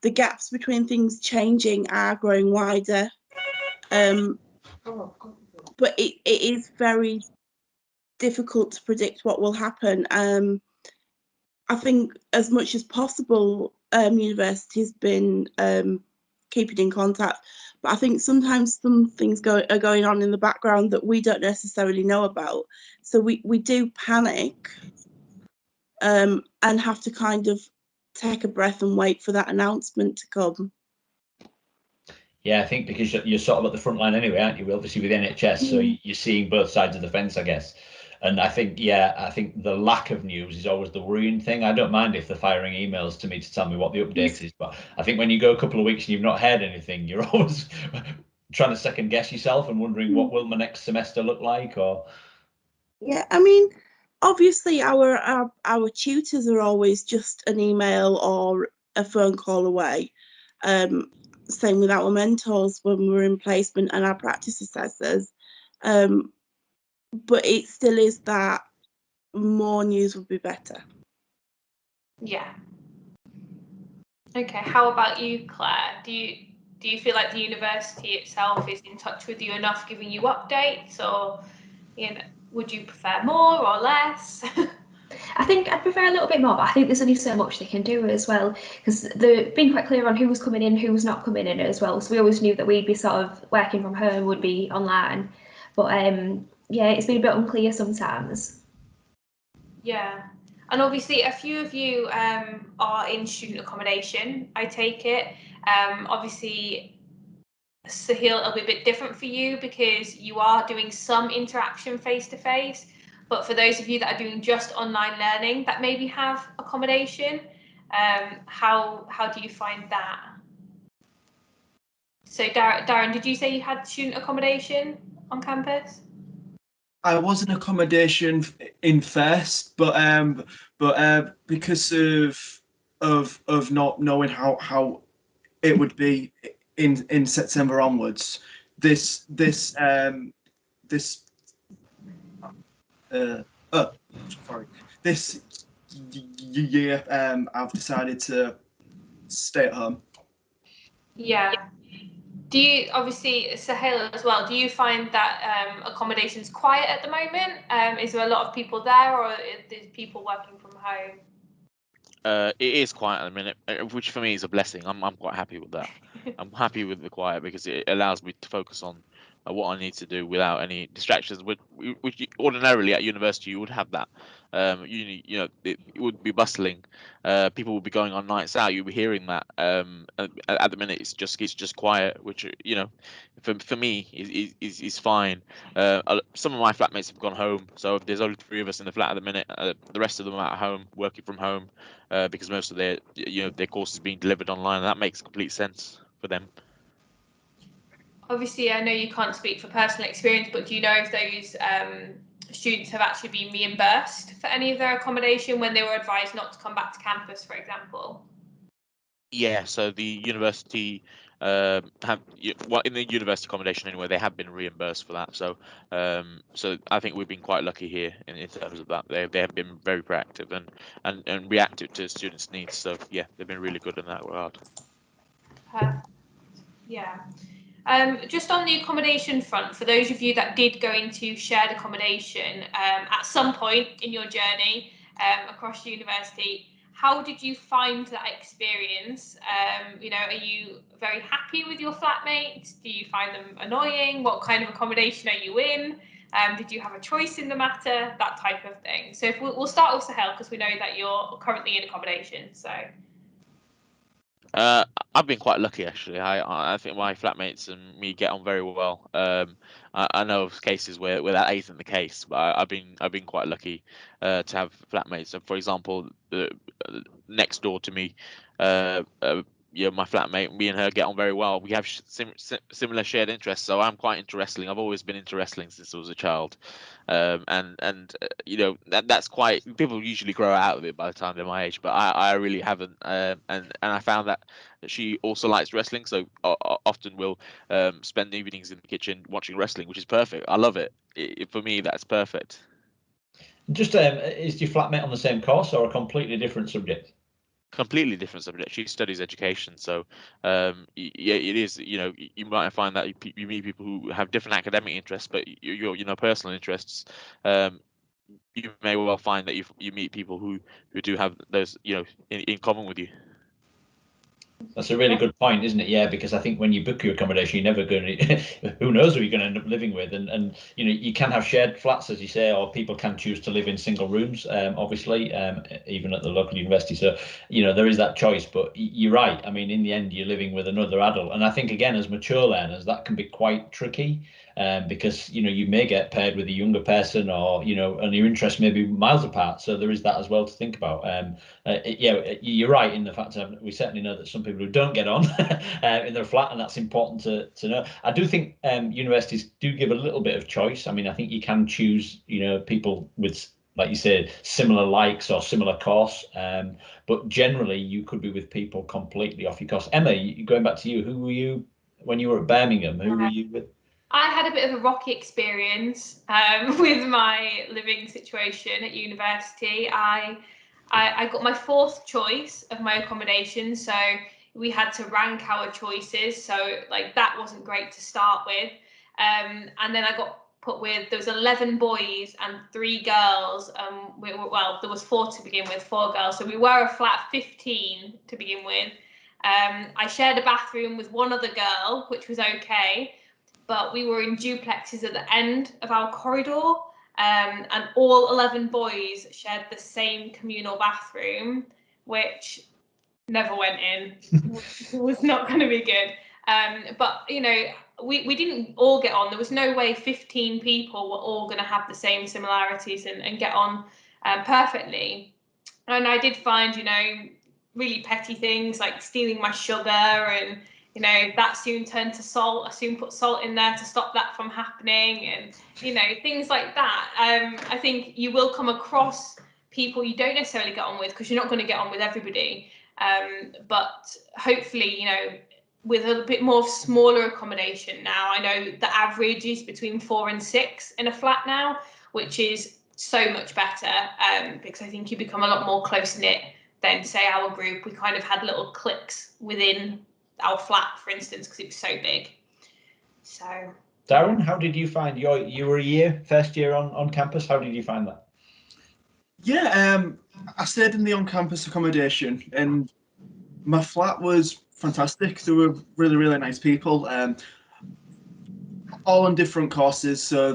the gaps between things changing are growing wider. But it is very difficult to predict what will happen. I think as much as possible, university's been keeping in contact, but I think sometimes some things are going on in the background that we don't necessarily know about. So we do panic and have to kind of take a breath and wait for that announcement to come. Yeah, I think because you're sort of at the front line anyway, aren't you? Obviously with NHS, so you're seeing both sides of the fence, I guess. And I think the lack of news is always the worrying thing. I don't mind if they're firing emails to me to tell me what the update is, but I think when you go a couple of weeks and you've not heard anything, you're always trying to second guess yourself and wondering what will my next semester look like. Or yeah, I mean, obviously our tutors are always just an email or a phone call away. Same with our mentors when we're in placement and our practice assessors. But it still is that more news would be better. Yeah. Okay, how about you, Claire? Do you feel like the university itself is in touch with you enough, giving you updates, or would you prefer more or less? I think I'd prefer a little bit more, but I think there's only so much they can do as well, because they've been quite clear on who was coming in, who was not coming in as well. So we always knew that we'd be sort of working from home, would be online. But yeah, it's been a bit unclear sometimes. Yeah. And obviously a few of you are in student accommodation, I take it. Obviously, Sahil, it'll be a bit different for you because you are doing some interaction face-to-face. But for those of you that are doing just online learning that maybe have accommodation, how do you find that? So Darren, did you say you had student accommodation on campus? I was in accommodation in first, but because of not knowing how it would be in September onwards, this year I've decided to stay at home. Yeah. Do you, obviously, Sahil as well, do you find that accommodation's quiet at the moment? Is there a lot of people there, or is people working from home? It is quiet at the minute, which for me is a blessing. I'm quite happy with that. I'm happy with the quiet because it allows me to focus on what I need to do without any distractions. Which ordinarily at university you would have that. It would be bustling. People would be going on nights out. You'll be hearing that. At the minute it's just quiet, which for me is fine. Some of my flatmates have gone home, so there's only 3 of us in the flat at the minute. The rest of them are at home, working from home. Because most of their course is being delivered online, and that makes complete sense for them. Obviously, I know you can't speak for personal experience, but do you know if those students have actually been reimbursed for any of their accommodation when they were advised not to come back to campus, for example? Yeah, so the university in the university accommodation anyway, they have been reimbursed for that. So I think we've been quite lucky here in terms of that. They have been very proactive and reactive to students' needs. So yeah, they've been really good in that regard. Yeah. Just on the accommodation front, for those of you that did go into shared accommodation at some point in your journey across university, how did you find that experience? You know, are you very happy with your flatmates? Do you find them annoying? What kind of accommodation are you in? Did you have a choice in the matter? That type of thing. So if we'll start with Sahel, because we know that you're currently in accommodation. So. I've been quite lucky actually. I think my flatmates and me get on very well. I know of cases where that isn't the case, but I've been quite lucky to have flatmates. So for example, next door to me, yeah, my flatmate, me and her get on very well. We have similar shared interests, so I'm quite into wrestling. I've always been into wrestling since I was a child, and you know that's quite. People usually grow out of it by the time they're my age, but I really haven't. And I found that she also likes wrestling, so often we'll spend evenings in the kitchen watching wrestling, which is perfect. I love it. For me, that's perfect. Just is your flatmate on the same course or a completely different subject? Completely different subject. She studies education, so yeah, it is. You know, you might find that you meet people who have different academic interests, but your personal interests. You may well find that you meet people who do have those in common with you. That's a really good point, isn't it? Yeah, because I think when you book your accommodation, you're never going to, who knows who you're going to end up living with. And you know, you can have shared flats, as you say, or people can choose to live in single rooms, obviously, even at the local university. So, you know, there is that choice. But you're right. I mean, in the end, you're living with another adult. And I think, again, as mature learners, that can be quite tricky. Because, you know, you may get paired with a younger person or, you know, and your interests may be miles apart. So there is that as well to think about. Yeah, you're right in the fact that we certainly know that some people who don't get on in their flat, and that's important to know. I do think universities do give a little bit of choice. I mean, I think you can choose, you know, people with, like you said, similar likes or similar course. But generally, you could be with people completely off your course. Emma, going back to you, who were you when you were at Birmingham? Who were you with? I had a bit of a rocky experience with my living situation at university. I got my fourth choice of my accommodation, so we had to rank our choices. So like that wasn't great to start with. And then I got put with, there was 11 boys and 3 girls. Well, there was 4 to begin with, 4 girls. So we were a flat 15 to begin with. I shared a bathroom with one other girl, which was okay. But we were in duplexes at the end of our corridor, and all 11 boys shared the same communal bathroom, which never went in. Was not going to be good. But, you know, we didn't all get on. There was no way 15 people were all going to have the same similarities and get on perfectly. And I did find, you know, really petty things like stealing my sugar, and you know, that soon turned to salt. I soon put salt in there to stop that from happening, and you know, things like that. I think you will come across people you don't necessarily get on with, because you're not going to get on with everybody. But hopefully, you know, with a bit more smaller accommodation now, I know the average is between 4 and 6 in a flat now, which is so much better, because I think you become a lot more close-knit than, say, our group. We kind of had little cliques within our flat, for instance, because it was so big. So, Darren, how did you find you were first year on campus? How did you find that? Yeah, I stayed in the on-campus accommodation, and my flat was fantastic. There were really, really nice people, all on different courses, so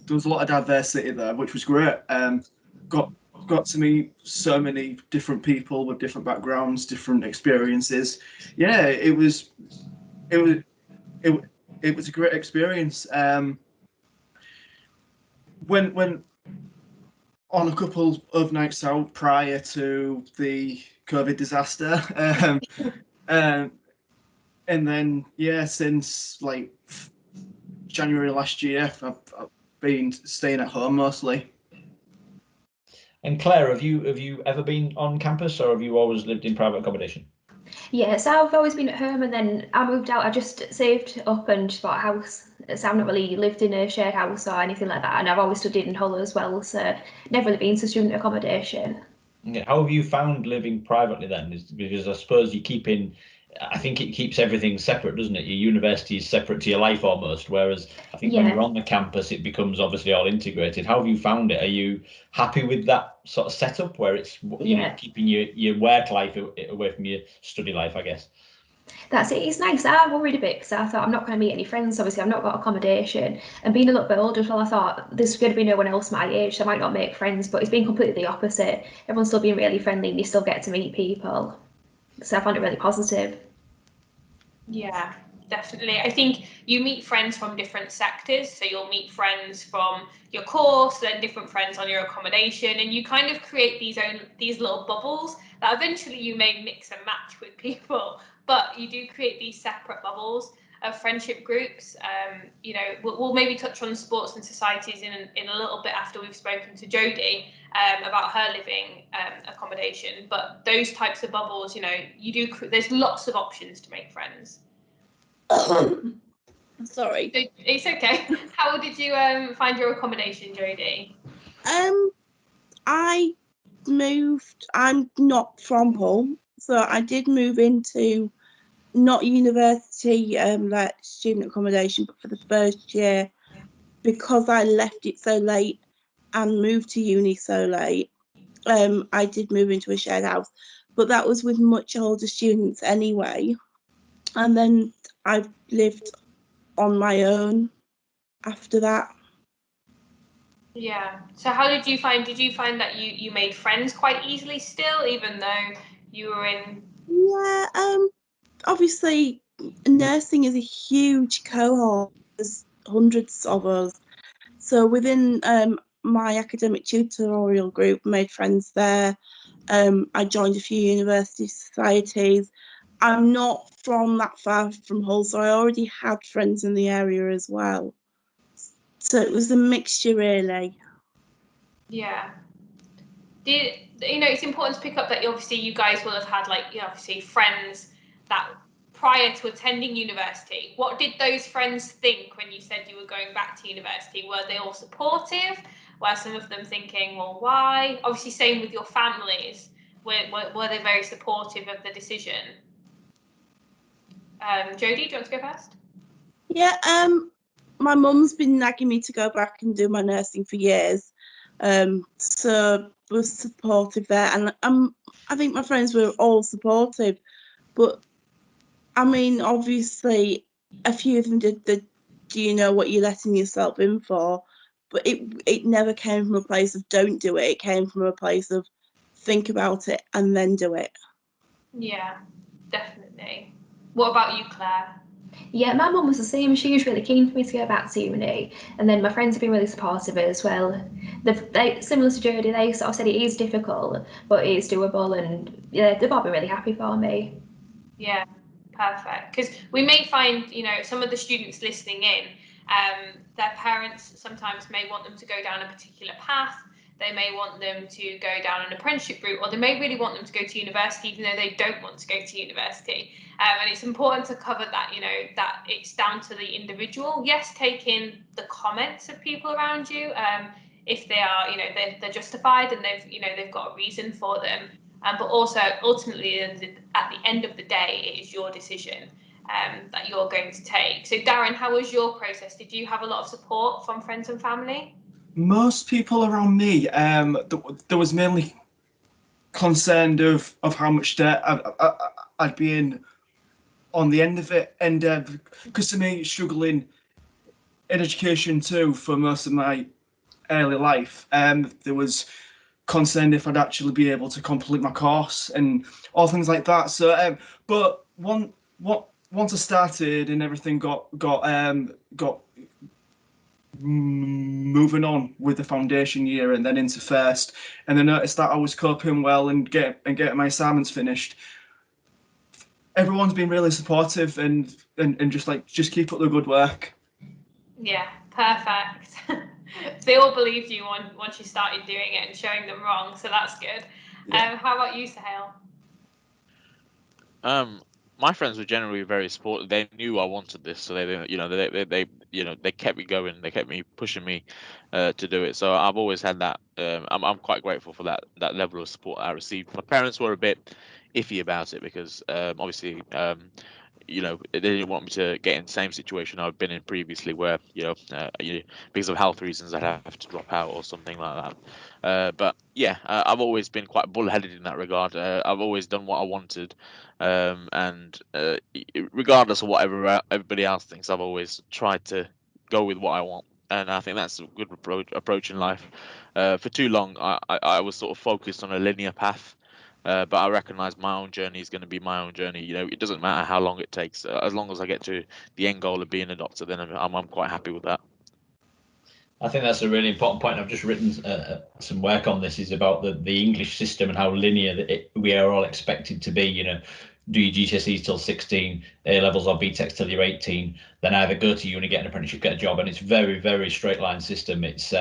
there was a lot of diversity there, which was great. Got to meet so many different people with different backgrounds, different experiences. Yeah, it was a great experience. When on a couple of nights out prior to the COVID disaster, and then yeah, since like January last year, I've been staying at home mostly. And Claire, have you ever been on campus, or have you always lived in private accommodation? Yeah, so I've always been at home, and then I moved out. I just saved up and just bought a house. So I've not really lived in a shared house or anything like that, and I've always studied in Hull as well, so never really been to student accommodation. Okay. How have you found living privately then? Because I suppose you keep in I think it keeps everything separate, doesn't it? Your university is separate to your life almost, whereas I think when you're on the campus, it becomes obviously all integrated. How have you found it? Are you happy with that sort of setup where it's keeping your work life away from your study life, I guess? That's it. It's nice. I worried a bit because I thought I'm not going to meet any friends. Obviously, I've not got accommodation, and being a little bit older as well, I thought there's going to be no one else my age, so I might not make friends. But it's been completely the opposite. Everyone's still being really friendly, and you still get to meet people. So I found it really positive. Yeah, definitely. I think you meet friends from different sectors. So you'll meet friends from your course, then different friends on your accommodation, and you kind of create these little bubbles that eventually you may mix and match with people. But you do create these separate bubbles of friendship groups. We'll maybe touch on sports and societies in a little bit after we've spoken to Jodie about her living accommodation. But those types of bubbles, there's lots of options to make friends. Sorry. It's okay. How did you find your accommodation, Jodie? I moved. I'm not from Hull, so I did move into not university like student accommodation, but for the first year, because I left it so late and moved to uni so late, I did move into a shared house, but that was with much older students anyway. And then I've lived on my own after that. Yeah. So how did you find that you made friends quite easily still, even though you were in? Yeah, obviously nursing is a huge cohort. There's hundreds of us. So within my academic tutorial group, made friends there. I joined a few university societies. I'm not from that far from Hull, so I already had friends in the area as well. So it was a mixture, really. Yeah. It's important to pick up that obviously you guys will have had obviously friends that prior to attending university. What did those friends think when you said you were going back to university? Were they all supportive? Were some of them thinking, well, why? Obviously, same with your families. Were they very supportive of the decision? Jodie, do you want to go first? Yeah, my mum's been nagging me to go back and do my nursing for years. So was supportive there, and I think my friends were all supportive. But I mean, obviously, a few of them did the "do you know what you're letting yourself in for?" But it never came from a place of don't do it. It came from a place of think about it and then do it. Yeah, definitely. What about you, Claire? Yeah, my mum was the same. She was really keen for me to go back to uni, and then my friends have been really supportive as well. They similar to Jodie, they sort of said it is difficult, but it is doable, and yeah, they've all been really happy for me. Yeah, perfect. Because we may find, some of the students listening in, their parents sometimes may want them to go down a particular path. They may want them to go down an apprenticeship route, or they may really want them to go to university, even though they don't want to go to university. And it's important to cover that, that it's down to the individual. Yes, take in the comments of people around you, if they are, they're justified and they've got a reason for them. But also, ultimately, at the end of the day, it is your decision that you're going to take. So, Darren, how was your process? Did you have a lot of support from friends and family? Most people around me, there was mainly concerned of how much debt I'd be in on the end of it, and because to me, struggling in education too for most of my early life, there was concerned if I'd actually be able to complete my course and all things like that. So, but once I started and everything got moving on with the foundation year and then into first, and I noticed that I was coping well and getting my assignments finished. Everyone's been really supportive and just keep up the good work. Yeah, perfect. They all believed you once you started doing it and showing them wrong, so that's good. Yeah. How about you, Sahel? my friends were generally very supportive. They knew I wanted this, so they kept me going. They kept me pushing me to do it. So I've always had that. I'm quite grateful for that level of support I received. My parents were a bit iffy about it because obviously they didn't want me to get in the same situation I've been in previously, where because of health reasons I'd have to drop out or something like that. But yeah, I've always been quite bullheaded in that regard. I've always done what I wanted, and regardless of whatever everybody else thinks, I've always tried to go with what I want. And I think that's a good approach in life. For too long, I was sort of focused on a linear path. But I recognise my own journey is going to be my own journey. It doesn't matter how long it takes, as long as I get to the end goal of being a doctor, then I'm quite happy with that. I think that's a really important point. I've just written some work on this, is about the English system and how linear we are all expected to be. Do your GCSEs till 16, A levels or BTECs till you're 18, then either go to uni, get an apprenticeship, get a job, and it's very, very straight line system. It's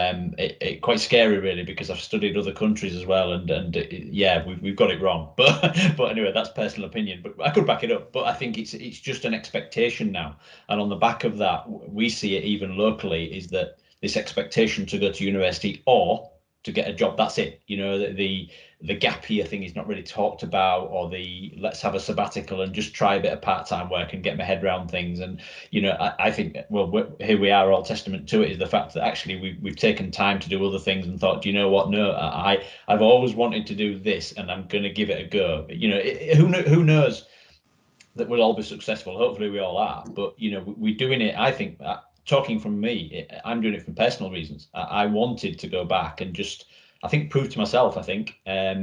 quite scary really, because I've studied other countries as well, and yeah, we've got it wrong. But anyway, that's personal opinion. But I could back it up. But I think it's just an expectation now, and on the back of that, we see it even locally, is that this expectation to go to university or to get a job, that's it. The gap year thing is not really talked about, or the let's have a sabbatical and just try a bit of part-time work and get my head around things. And I think, well, here we are, all testament to it is the fact that actually we've taken time to do other things and thought, do you know what, no, I've always wanted to do this and I'm going to give it a go. Who knows that we'll all be successful? Hopefully we all are, but we're doing it, I think, talking from me, I'm doing it for personal reasons. I wanted to go back and just, I think, prove to myself, I think. I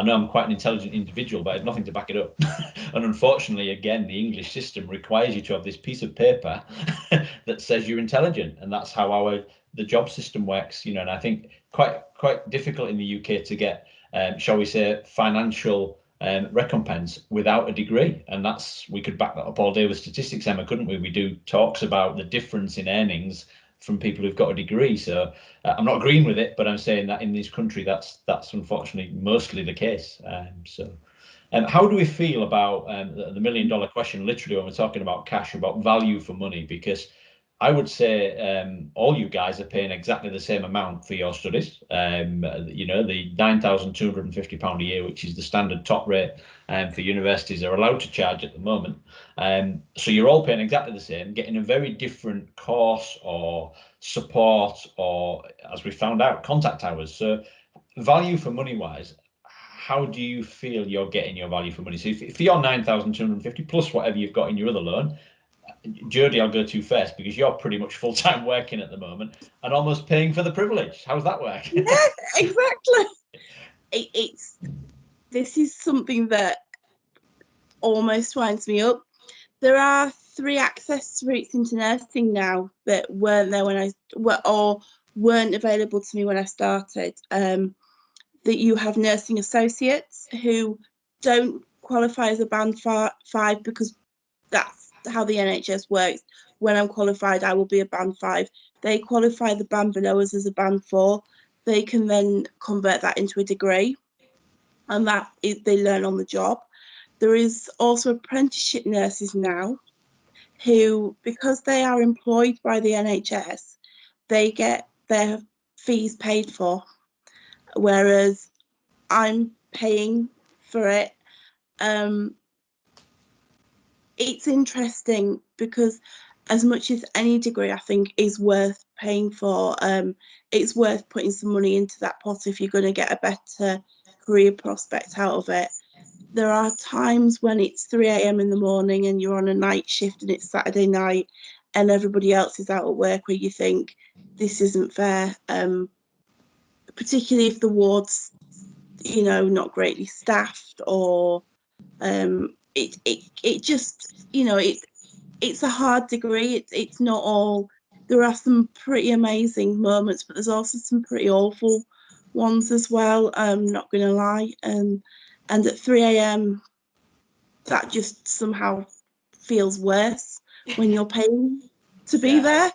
know I'm quite an intelligent individual, but I have nothing to back it up. And unfortunately, again, the English system requires you to have this piece of paper that says you're intelligent. And that's how the job system works, and I think quite difficult in the UK to get, shall we say, financial recompense without a degree. And we could back that up all day with statistics, Emma, couldn't we? We do talks about the difference in earnings from people who've got a degree. So I'm not agreeing with it, but I'm saying that in this country, that's unfortunately mostly the case. How do we feel about the $1 million question, literally, when we're talking about cash, about value for money? Because I would say all you guys are paying exactly the same amount for your studies. The £9,250 a year, which is the standard top rate for universities are allowed to charge at the moment. So you're all paying exactly the same, getting a very different course or support, or, as we found out, contact hours. So value for money wise, how do you feel you're getting your value for money? So if you're 9,250 plus whatever you've got in your other loan, Jodie, I'll go to first, because you're pretty much full-time working at the moment and almost paying for the privilege. How's that work? Yeah, exactly. This is something that almost winds me up. There are 3 access routes into nursing now that weren't there when weren't available to me when I started. That you have nursing associates who don't qualify as a band 5 because that's how the NHS works. When I'm qualified, I will be a band 5. They qualify the band below us as a band 4. They can then convert that into a degree, and they learn on the job. There is also apprenticeship nurses now who, because they are employed by the NHS, they get their fees paid for, whereas I'm paying for it. It's interesting because as much as any degree I think is worth paying for, it's worth putting some money into that pot if you're going to get a better career prospect out of it. There are times when it's 3 a.m. in the morning and you're on a night shift and it's Saturday night and everybody else is out at work, where you think this isn't fair, particularly if the ward's not greatly staffed, or it just, it's a hard degree. It's not all. There are some pretty amazing moments, but there's also some pretty awful ones as well. I'm not going to lie. And at 3 a.m, that just somehow feels worse when you're paying to be there.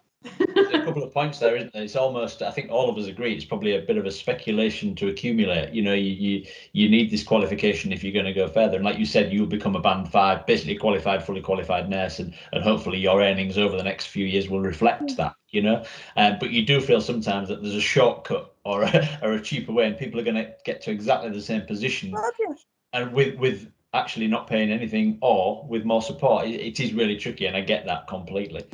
There's a couple of points there, isn't there? It's almost, I think all of us agree, it's probably a bit of a speculation to accumulate. You know, you need this qualification if you're going to go further. And like you said, you'll become a band 5, basically qualified, fully qualified nurse, and hopefully your earnings over the next few years will reflect that, you know. But you do feel sometimes that there's a shortcut or a cheaper way, and people are going to get to exactly the same position. And with actually not paying anything or with more support, it is really tricky, and I get that completely.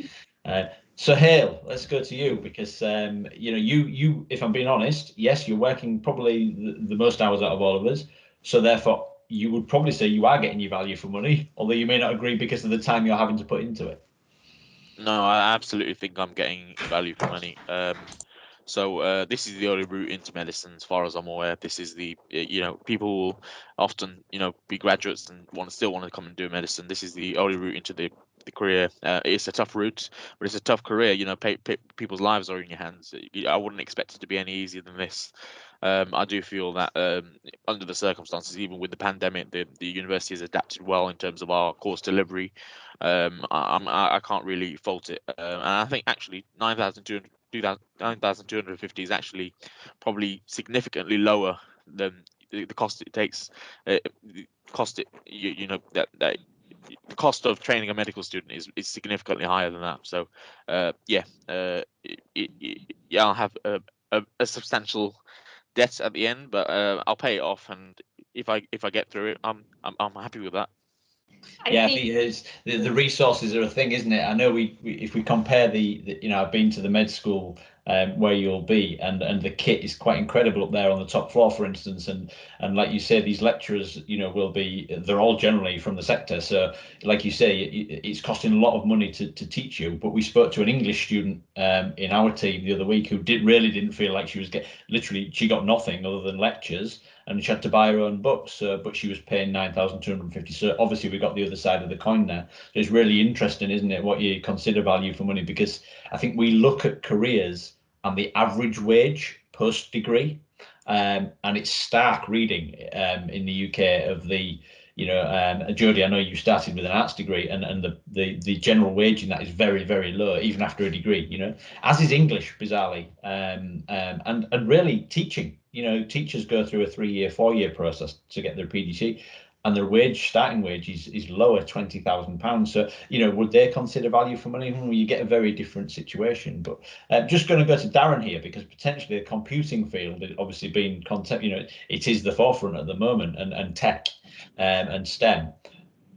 So Hale, let's go to you, because you know, you if I'm being honest, yes, you're working probably the most hours out of all of us, so therefore you would probably say you are getting your value for money, although you may not agree because of the time you're having to put into it. No, I absolutely think I'm getting value for money. So this is the only route into medicine, as far as I'm aware. This is the, you know, people will often, you know, be graduates and still want to come and do medicine. This is the only route into the career. It's a tough route, but it's a tough career. You know, people's lives are in your hands. I wouldn't expect it to be any easier than this. I do feel that under the circumstances, even with the pandemic, the university has adapted well in terms of our course delivery. I can't really fault it, and I think actually 9,250 is actually probably significantly lower than the cost it takes. The cost of training a medical student is significantly higher than that. So yeah, I'll have a substantial debt at the end, but I'll pay it off, and if I get through it, I'm happy with that. I think it is. The resources are a thing, isn't it? I know we if we compare the you know, I've been to the med school where you'll be, and the kit is quite incredible up there on the top floor, for instance, and like you say, these lecturers, you know, they're all generally from the sector, so like you say, it's costing a lot of money to teach you. But we spoke to an English student in our team the other week who really didn't feel like she was literally, she got nothing other than lectures, and she had to buy her own books, but she was paying 9,250. So obviously we got the other side of the coin there. So it's really interesting, isn't it, what you consider value for money? Because I think we look at careers and the average wage post degree, and it's stark reading in the UK of the, you know, Jodie, I know you started with an arts degree, and the general wage in that is very, very low, even after a degree, you know, as is English, bizarrely, and really teaching. You know, teachers go through a 3-year, 4-year process to get their PGC, and their starting wage is lower, £20,000. So, you know, would they consider value for money? Well, you get a very different situation. But just going to go to Darren here, because potentially the computing field, obviously being you know, it is the forefront at the moment, and tech and STEM.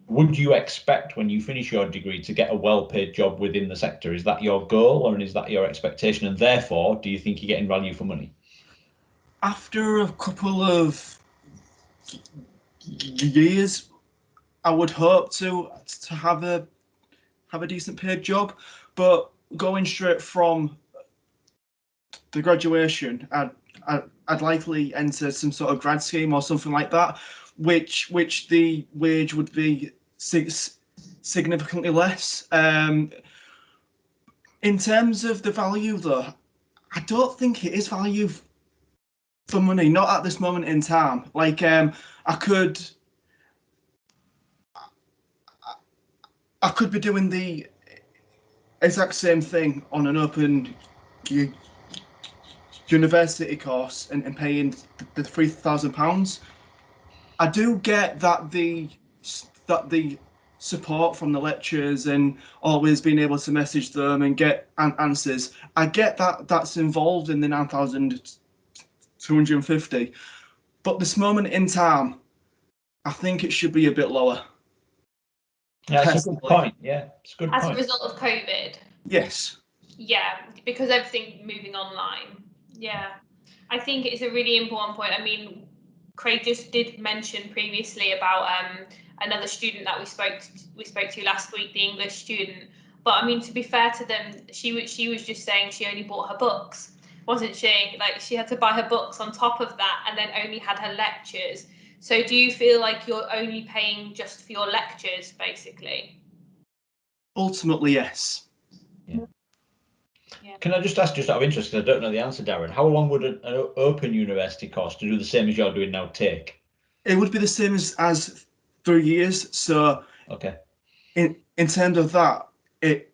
Would you expect when you finish your degree to get a well-paid job within the sector? Is that your goal, or is that your expectation? And therefore, do you think you're getting value for money? After a couple of years, I would hope to have a decent paid job, but going straight from the graduation, I'd likely enter some sort of grad scheme or something like that, which the wage would be significantly less. In terms of the value, though, I don't think it is value for money, not at this moment in time. Like, I could be doing the exact same thing on an open university course and paying the £3,000. I do get that the support from the lecturers and always being able to message them and get answers. I get that that's involved in the 9,250, but this moment in time, I think it should be a bit lower. Yeah, that's a good point. Yeah, it's a good point. As a result of COVID. Yes. Yeah, because everything moving online. Yeah, I think it's a really important point. I mean, Craig just did mention previously about another student that we spoke to last week, the English student. But I mean, to be fair to them, she was just saying she only bought her books, wasn't she? Like, she had to buy her books on top of that, and then only had her lectures. So do you feel like you're only paying just for your lectures, basically? Ultimately, yes. Yeah. Can I just ask, just out of interest, because I don't know the answer, Darren, how long would an open university cost to do the same as you're doing now take? It would be the same as 3 years. So okay, in terms of that, it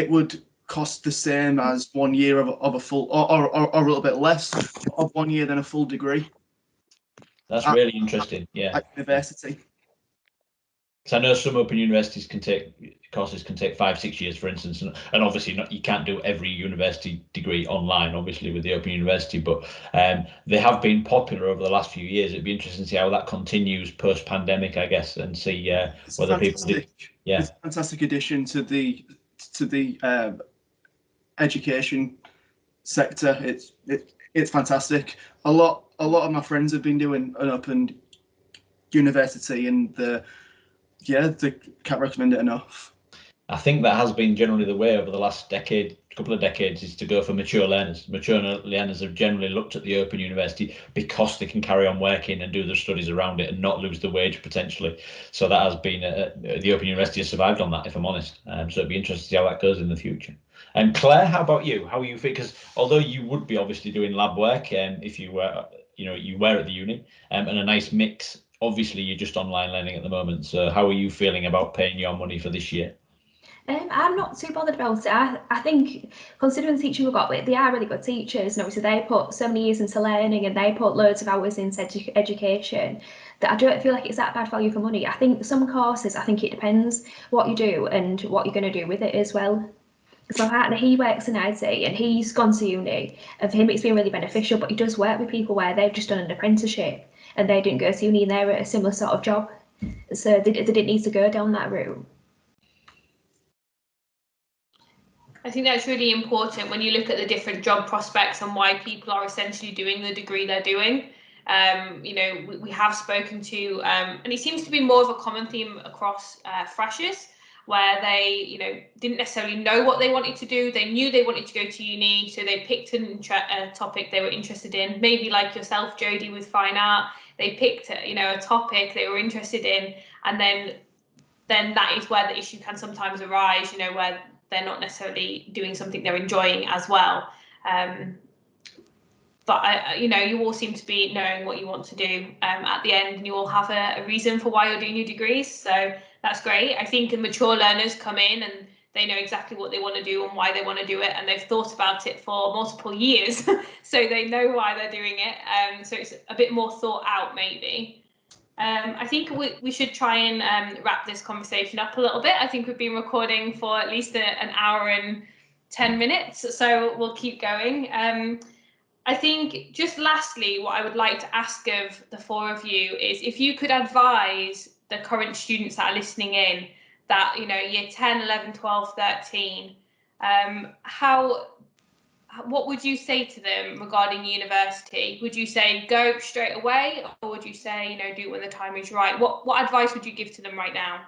would cost the same as 1 year of a full, or a little bit less of 1 year than a full degree. That's really interesting. Yeah. At university. So I know some open universities courses can take 5-6 years, for instance, and obviously you can't do every university degree online, obviously, with the Open University, but they have been popular over the last few years. It'd be interesting to see how that continues post-pandemic, I guess, and see whether people do. Yeah, it's a fantastic addition to the education sector. It's fantastic. A lot of my friends have been doing an open university, and they can't recommend it enough. I think that has been generally the way over the last couple of decades, is to go for mature learners. Mature learners have generally looked at the Open University because they can carry on working and do their studies around it and not lose the wage potentially. So that has been the Open University has survived on that, if I'm honest. So it'd be interesting to see how that goes in the future. And Claire, how about you? How are you feeling? Because although you would be obviously doing lab work, if you were, you were at the uni, and a nice mix. Obviously, you're just online learning at the moment. So how are you feeling about paying your money for this year? I'm not too bothered about it. I think, considering the teaching we've got, they are really good teachers, and obviously they put so many years into learning and they put loads of hours into education, that I don't feel like it's that bad value for money. I think some courses, I think it depends what you do and what you're going to do with it as well. So my partner, he works in IT and he's gone to uni, and for him it's been really beneficial, but he does work with people where they've just done an apprenticeship and they didn't go to uni and they're at a similar sort of job, so they didn't need to go down that route. I think that's really important when you look at the different job prospects and why people are essentially doing the degree they're doing. We have spoken to, and it seems to be more of a common theme across freshers, where they, didn't necessarily know what they wanted to do. They knew they wanted to go to uni, so they picked a topic they were interested in. Maybe like yourself, Jodie, with fine art, they picked, a topic they were interested in, and then that is where the issue can sometimes arise, where they're not necessarily doing something they're enjoying as well. But you all seem to be knowing what you want to do at the end, and you all have a reason for why you're doing your degrees. So that's great. I think mature learners come in and they know exactly what they want to do and why they want to do it, and they've thought about it for multiple years, so they know why they're doing it. So it's a bit more thought out, maybe. I think we should try and wrap this conversation up a little bit. I think we've been recording for at least an hour and 10 minutes, so we'll keep going. I think just lastly, what I would like to ask of the four of you is if you could advise the current students that are listening in that, year 10, 11, 12, 13, what would you say to them regarding university? Would you say go straight away, or would you say, do it when the time is right? What advice would you give to them right now?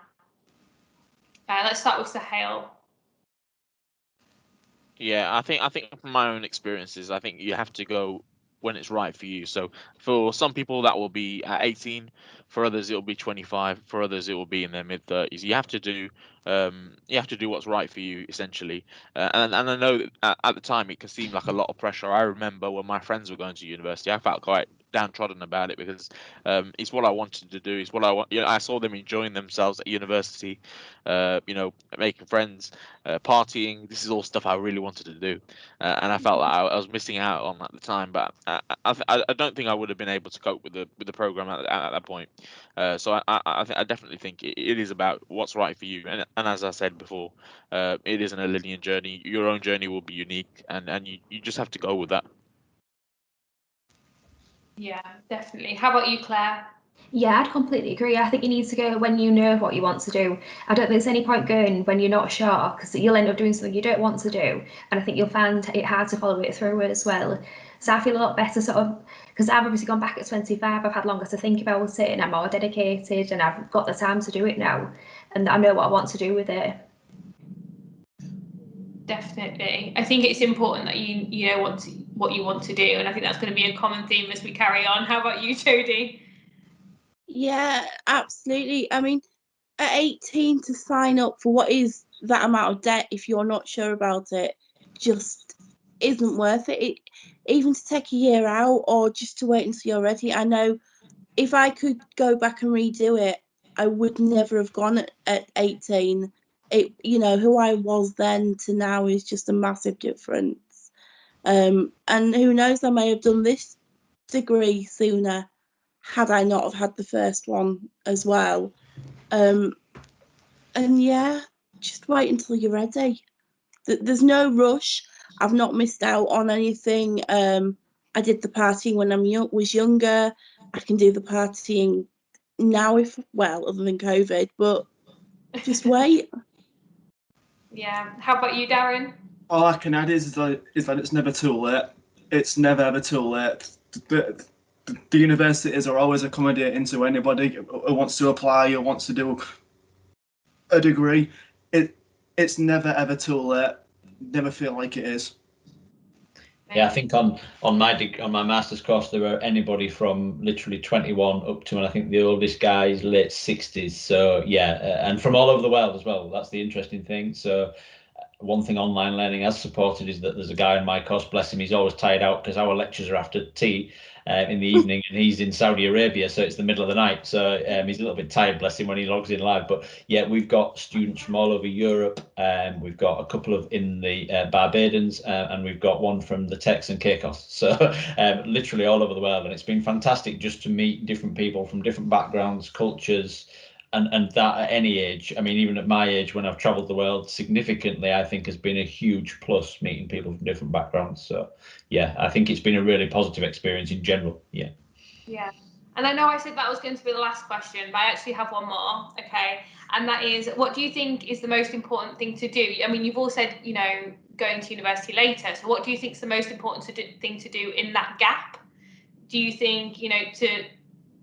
Let's start with Sahel. Yeah, I think from my own experiences, I think you have to go when it's right for you. So for some people that will be at 18, for others it will be 25, for others it will be in their mid 30s. You have to do what's right for you, essentially. And I know that at the time it can seem like a lot of pressure. I remember when my friends were going to university, I felt quite downtrodden about it because it's what I wanted to do. It's what I want. I saw them enjoying themselves at university, making friends, partying. This is all stuff I really wanted to do, and I felt like I was missing out on at the time. But I don't think I would have been able to cope with the program at that point. So I definitely think it is about what's right for you. And as I said before, it isn't a linear journey. Your own journey will be unique, and you just have to go with that. Yeah, definitely. How about you, Claire? Yeah, I'd completely agree. I think you need to go when you know what you want to do. I don't think there's any point going when you're not sure, because you'll end up doing something you don't want to do, and I think you'll find it hard to follow it through as well. So I feel a lot better because I've obviously gone back at 25, I've had longer to think about it and I'm more dedicated and I've got the time to do it now, and I know what I want to do with it. Definitely. I think it's important that you know what you want to do, and I think that's going to be a common theme as we carry on. How about you, Jodie? Yeah, absolutely. I mean, at 18 to sign up for what is that amount of debt, if you're not sure about it, just isn't worth it. Even to take a year out or just to wait until you're ready. I know if I could go back and redo it, I would never have gone at 18. it, you know, who I was then to now is just a massive difference. And who knows, I may have done this degree sooner had I not have had the first one as well. And yeah, just wait until you're ready. There's no rush. I've not missed out on anything. I did the partying when I was younger. I can do the partying now, other than COVID, but just wait. Yeah. How about you, Darren? All I can add is that it's never too late. It's never ever too late. The universities are always accommodating to anybody who wants to apply or wants to do a degree. It's never ever too late. Never feel like it is. Yeah, I think on my master's course there were anybody from literally 21 up to, and I think the oldest guy is late 60s. So yeah, and from all over the world as well. That's the interesting thing. So one thing online learning has supported is that there's a guy in my course, bless him, he's always tired out because our lectures are after tea in the evening, and he's in Saudi Arabia, so it's the middle of the night. So he's a little bit tired, bless him, when he logs in live. But yeah, we've got students from all over Europe. We've got a couple of in the Barbadians, and we've got one from the Turks and Caicos. So literally all over the world, and it's been fantastic just to meet different people from different backgrounds, cultures. And that at any age, I mean, even at my age, when I've travelled the world significantly, I think has been a huge plus, meeting people from different backgrounds. So yeah, I think it's been a really positive experience in general. Yeah. Yeah. And I know I said that was going to be the last question, but I actually have one more. Okay. And that is, what do you think is the most important thing to do? I mean, you've all said, you know, going to university later. So what do you think is the most important thing to do in that gap? Do you think, you know, to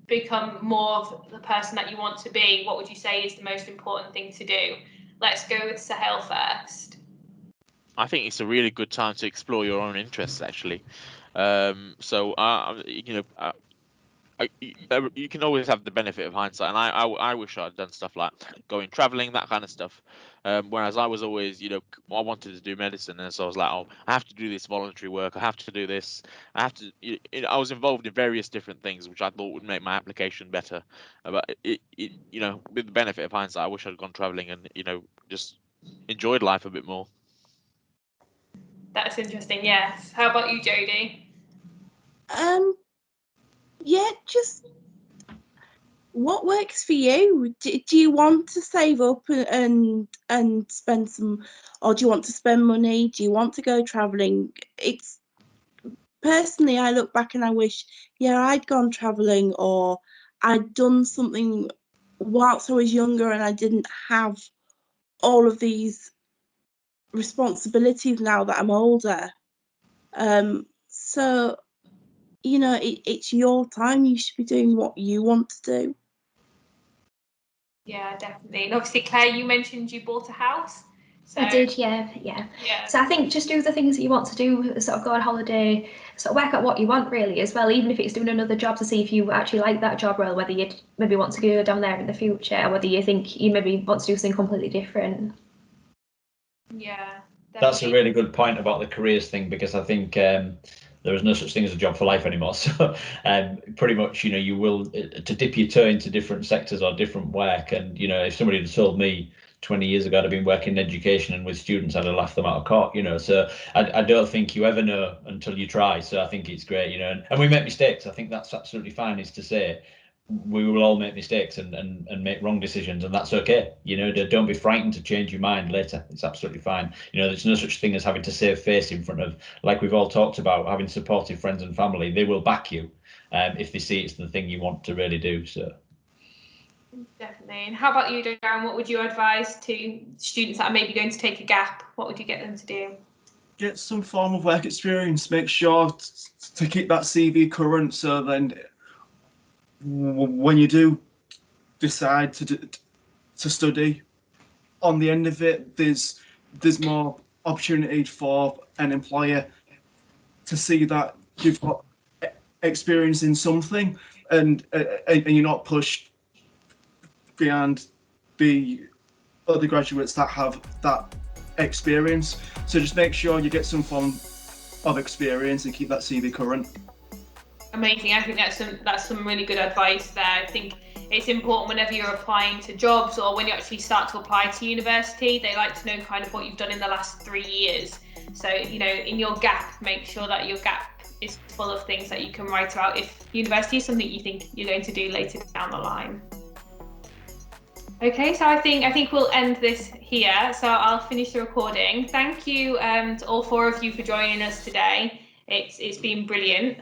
become more of the person that you want to be, what would you say is the most important thing to do? Let's go with Sahel first. I think it's a really good time to explore your own interests, actually. You can always have the benefit of hindsight, and I wish I'd done stuff like going traveling, that kind of stuff. Whereas I was always, I wanted to do medicine, and so I was like, oh, I have to do this voluntary work, I have to do this, I have to. I was involved in various different things, which I thought would make my application better. But with the benefit of hindsight, I wish I'd gone traveling and just enjoyed life a bit more. That's interesting. Yes. How about you, Jodie? Yeah, just what works for you. Do you want to save up and spend some, or do you want to spend money? Do you want to go traveling? It's personally, I look back and I wish, I'd gone traveling, or I'd done something whilst I was younger and I didn't have all of these responsibilities now that I'm older. So it's your time. You should be doing what you want to do. Yeah, definitely. And obviously, Claire, you mentioned you bought a house. So, I did, yeah. So I think just do the things that you want to do, sort of go on holiday, sort of work out what you want really as well, even if it's doing another job, to see if you actually like that job role, whether you'd maybe want to go down there in the future, or whether you think you maybe want to do something completely different. Yeah. That's a really good point about the careers thing, because I think there is no such thing as a job for life anymore. So pretty much, you will to dip your toe into different sectors or different work. And, if somebody had told me 20 years ago I'd been working in education and with students, I'd have laughed them out of court, So I don't think you ever know until you try. So I think it's great, and we make mistakes. I think that's absolutely fine, is to say we will all make mistakes and make wrong decisions, and that's okay. Don't be frightened to change your mind later. It's absolutely fine. There's no such thing as having to save face in front of, like we've all talked about, having supportive friends and family. They will back you if they see it's the thing you want to really do. So definitely. And how about you, Darren? What would you advise to students that are maybe going to take a gap? What would you get them to do? Get some form of work experience. Make sure to keep that CV current, so then when you do decide to study, on the end of it, there's more opportunity for an employer to see that you've got experience in something, and you're not pushed beyond the other graduates that have that experience. So just make sure you get some form of experience and keep that CV current. Amazing. I think that's some really good advice there. I think it's important whenever you're applying to jobs or when you actually start to apply to university, they like to know kind of what you've done in the last 3 years. So, you know, in your gap, make sure that your gap is full of things that you can write about if university is something you think you're going to do later down the line. Okay, so I think we'll end this here. So I'll finish the recording. Thank you to all 4 of you for joining us today. It's been brilliant.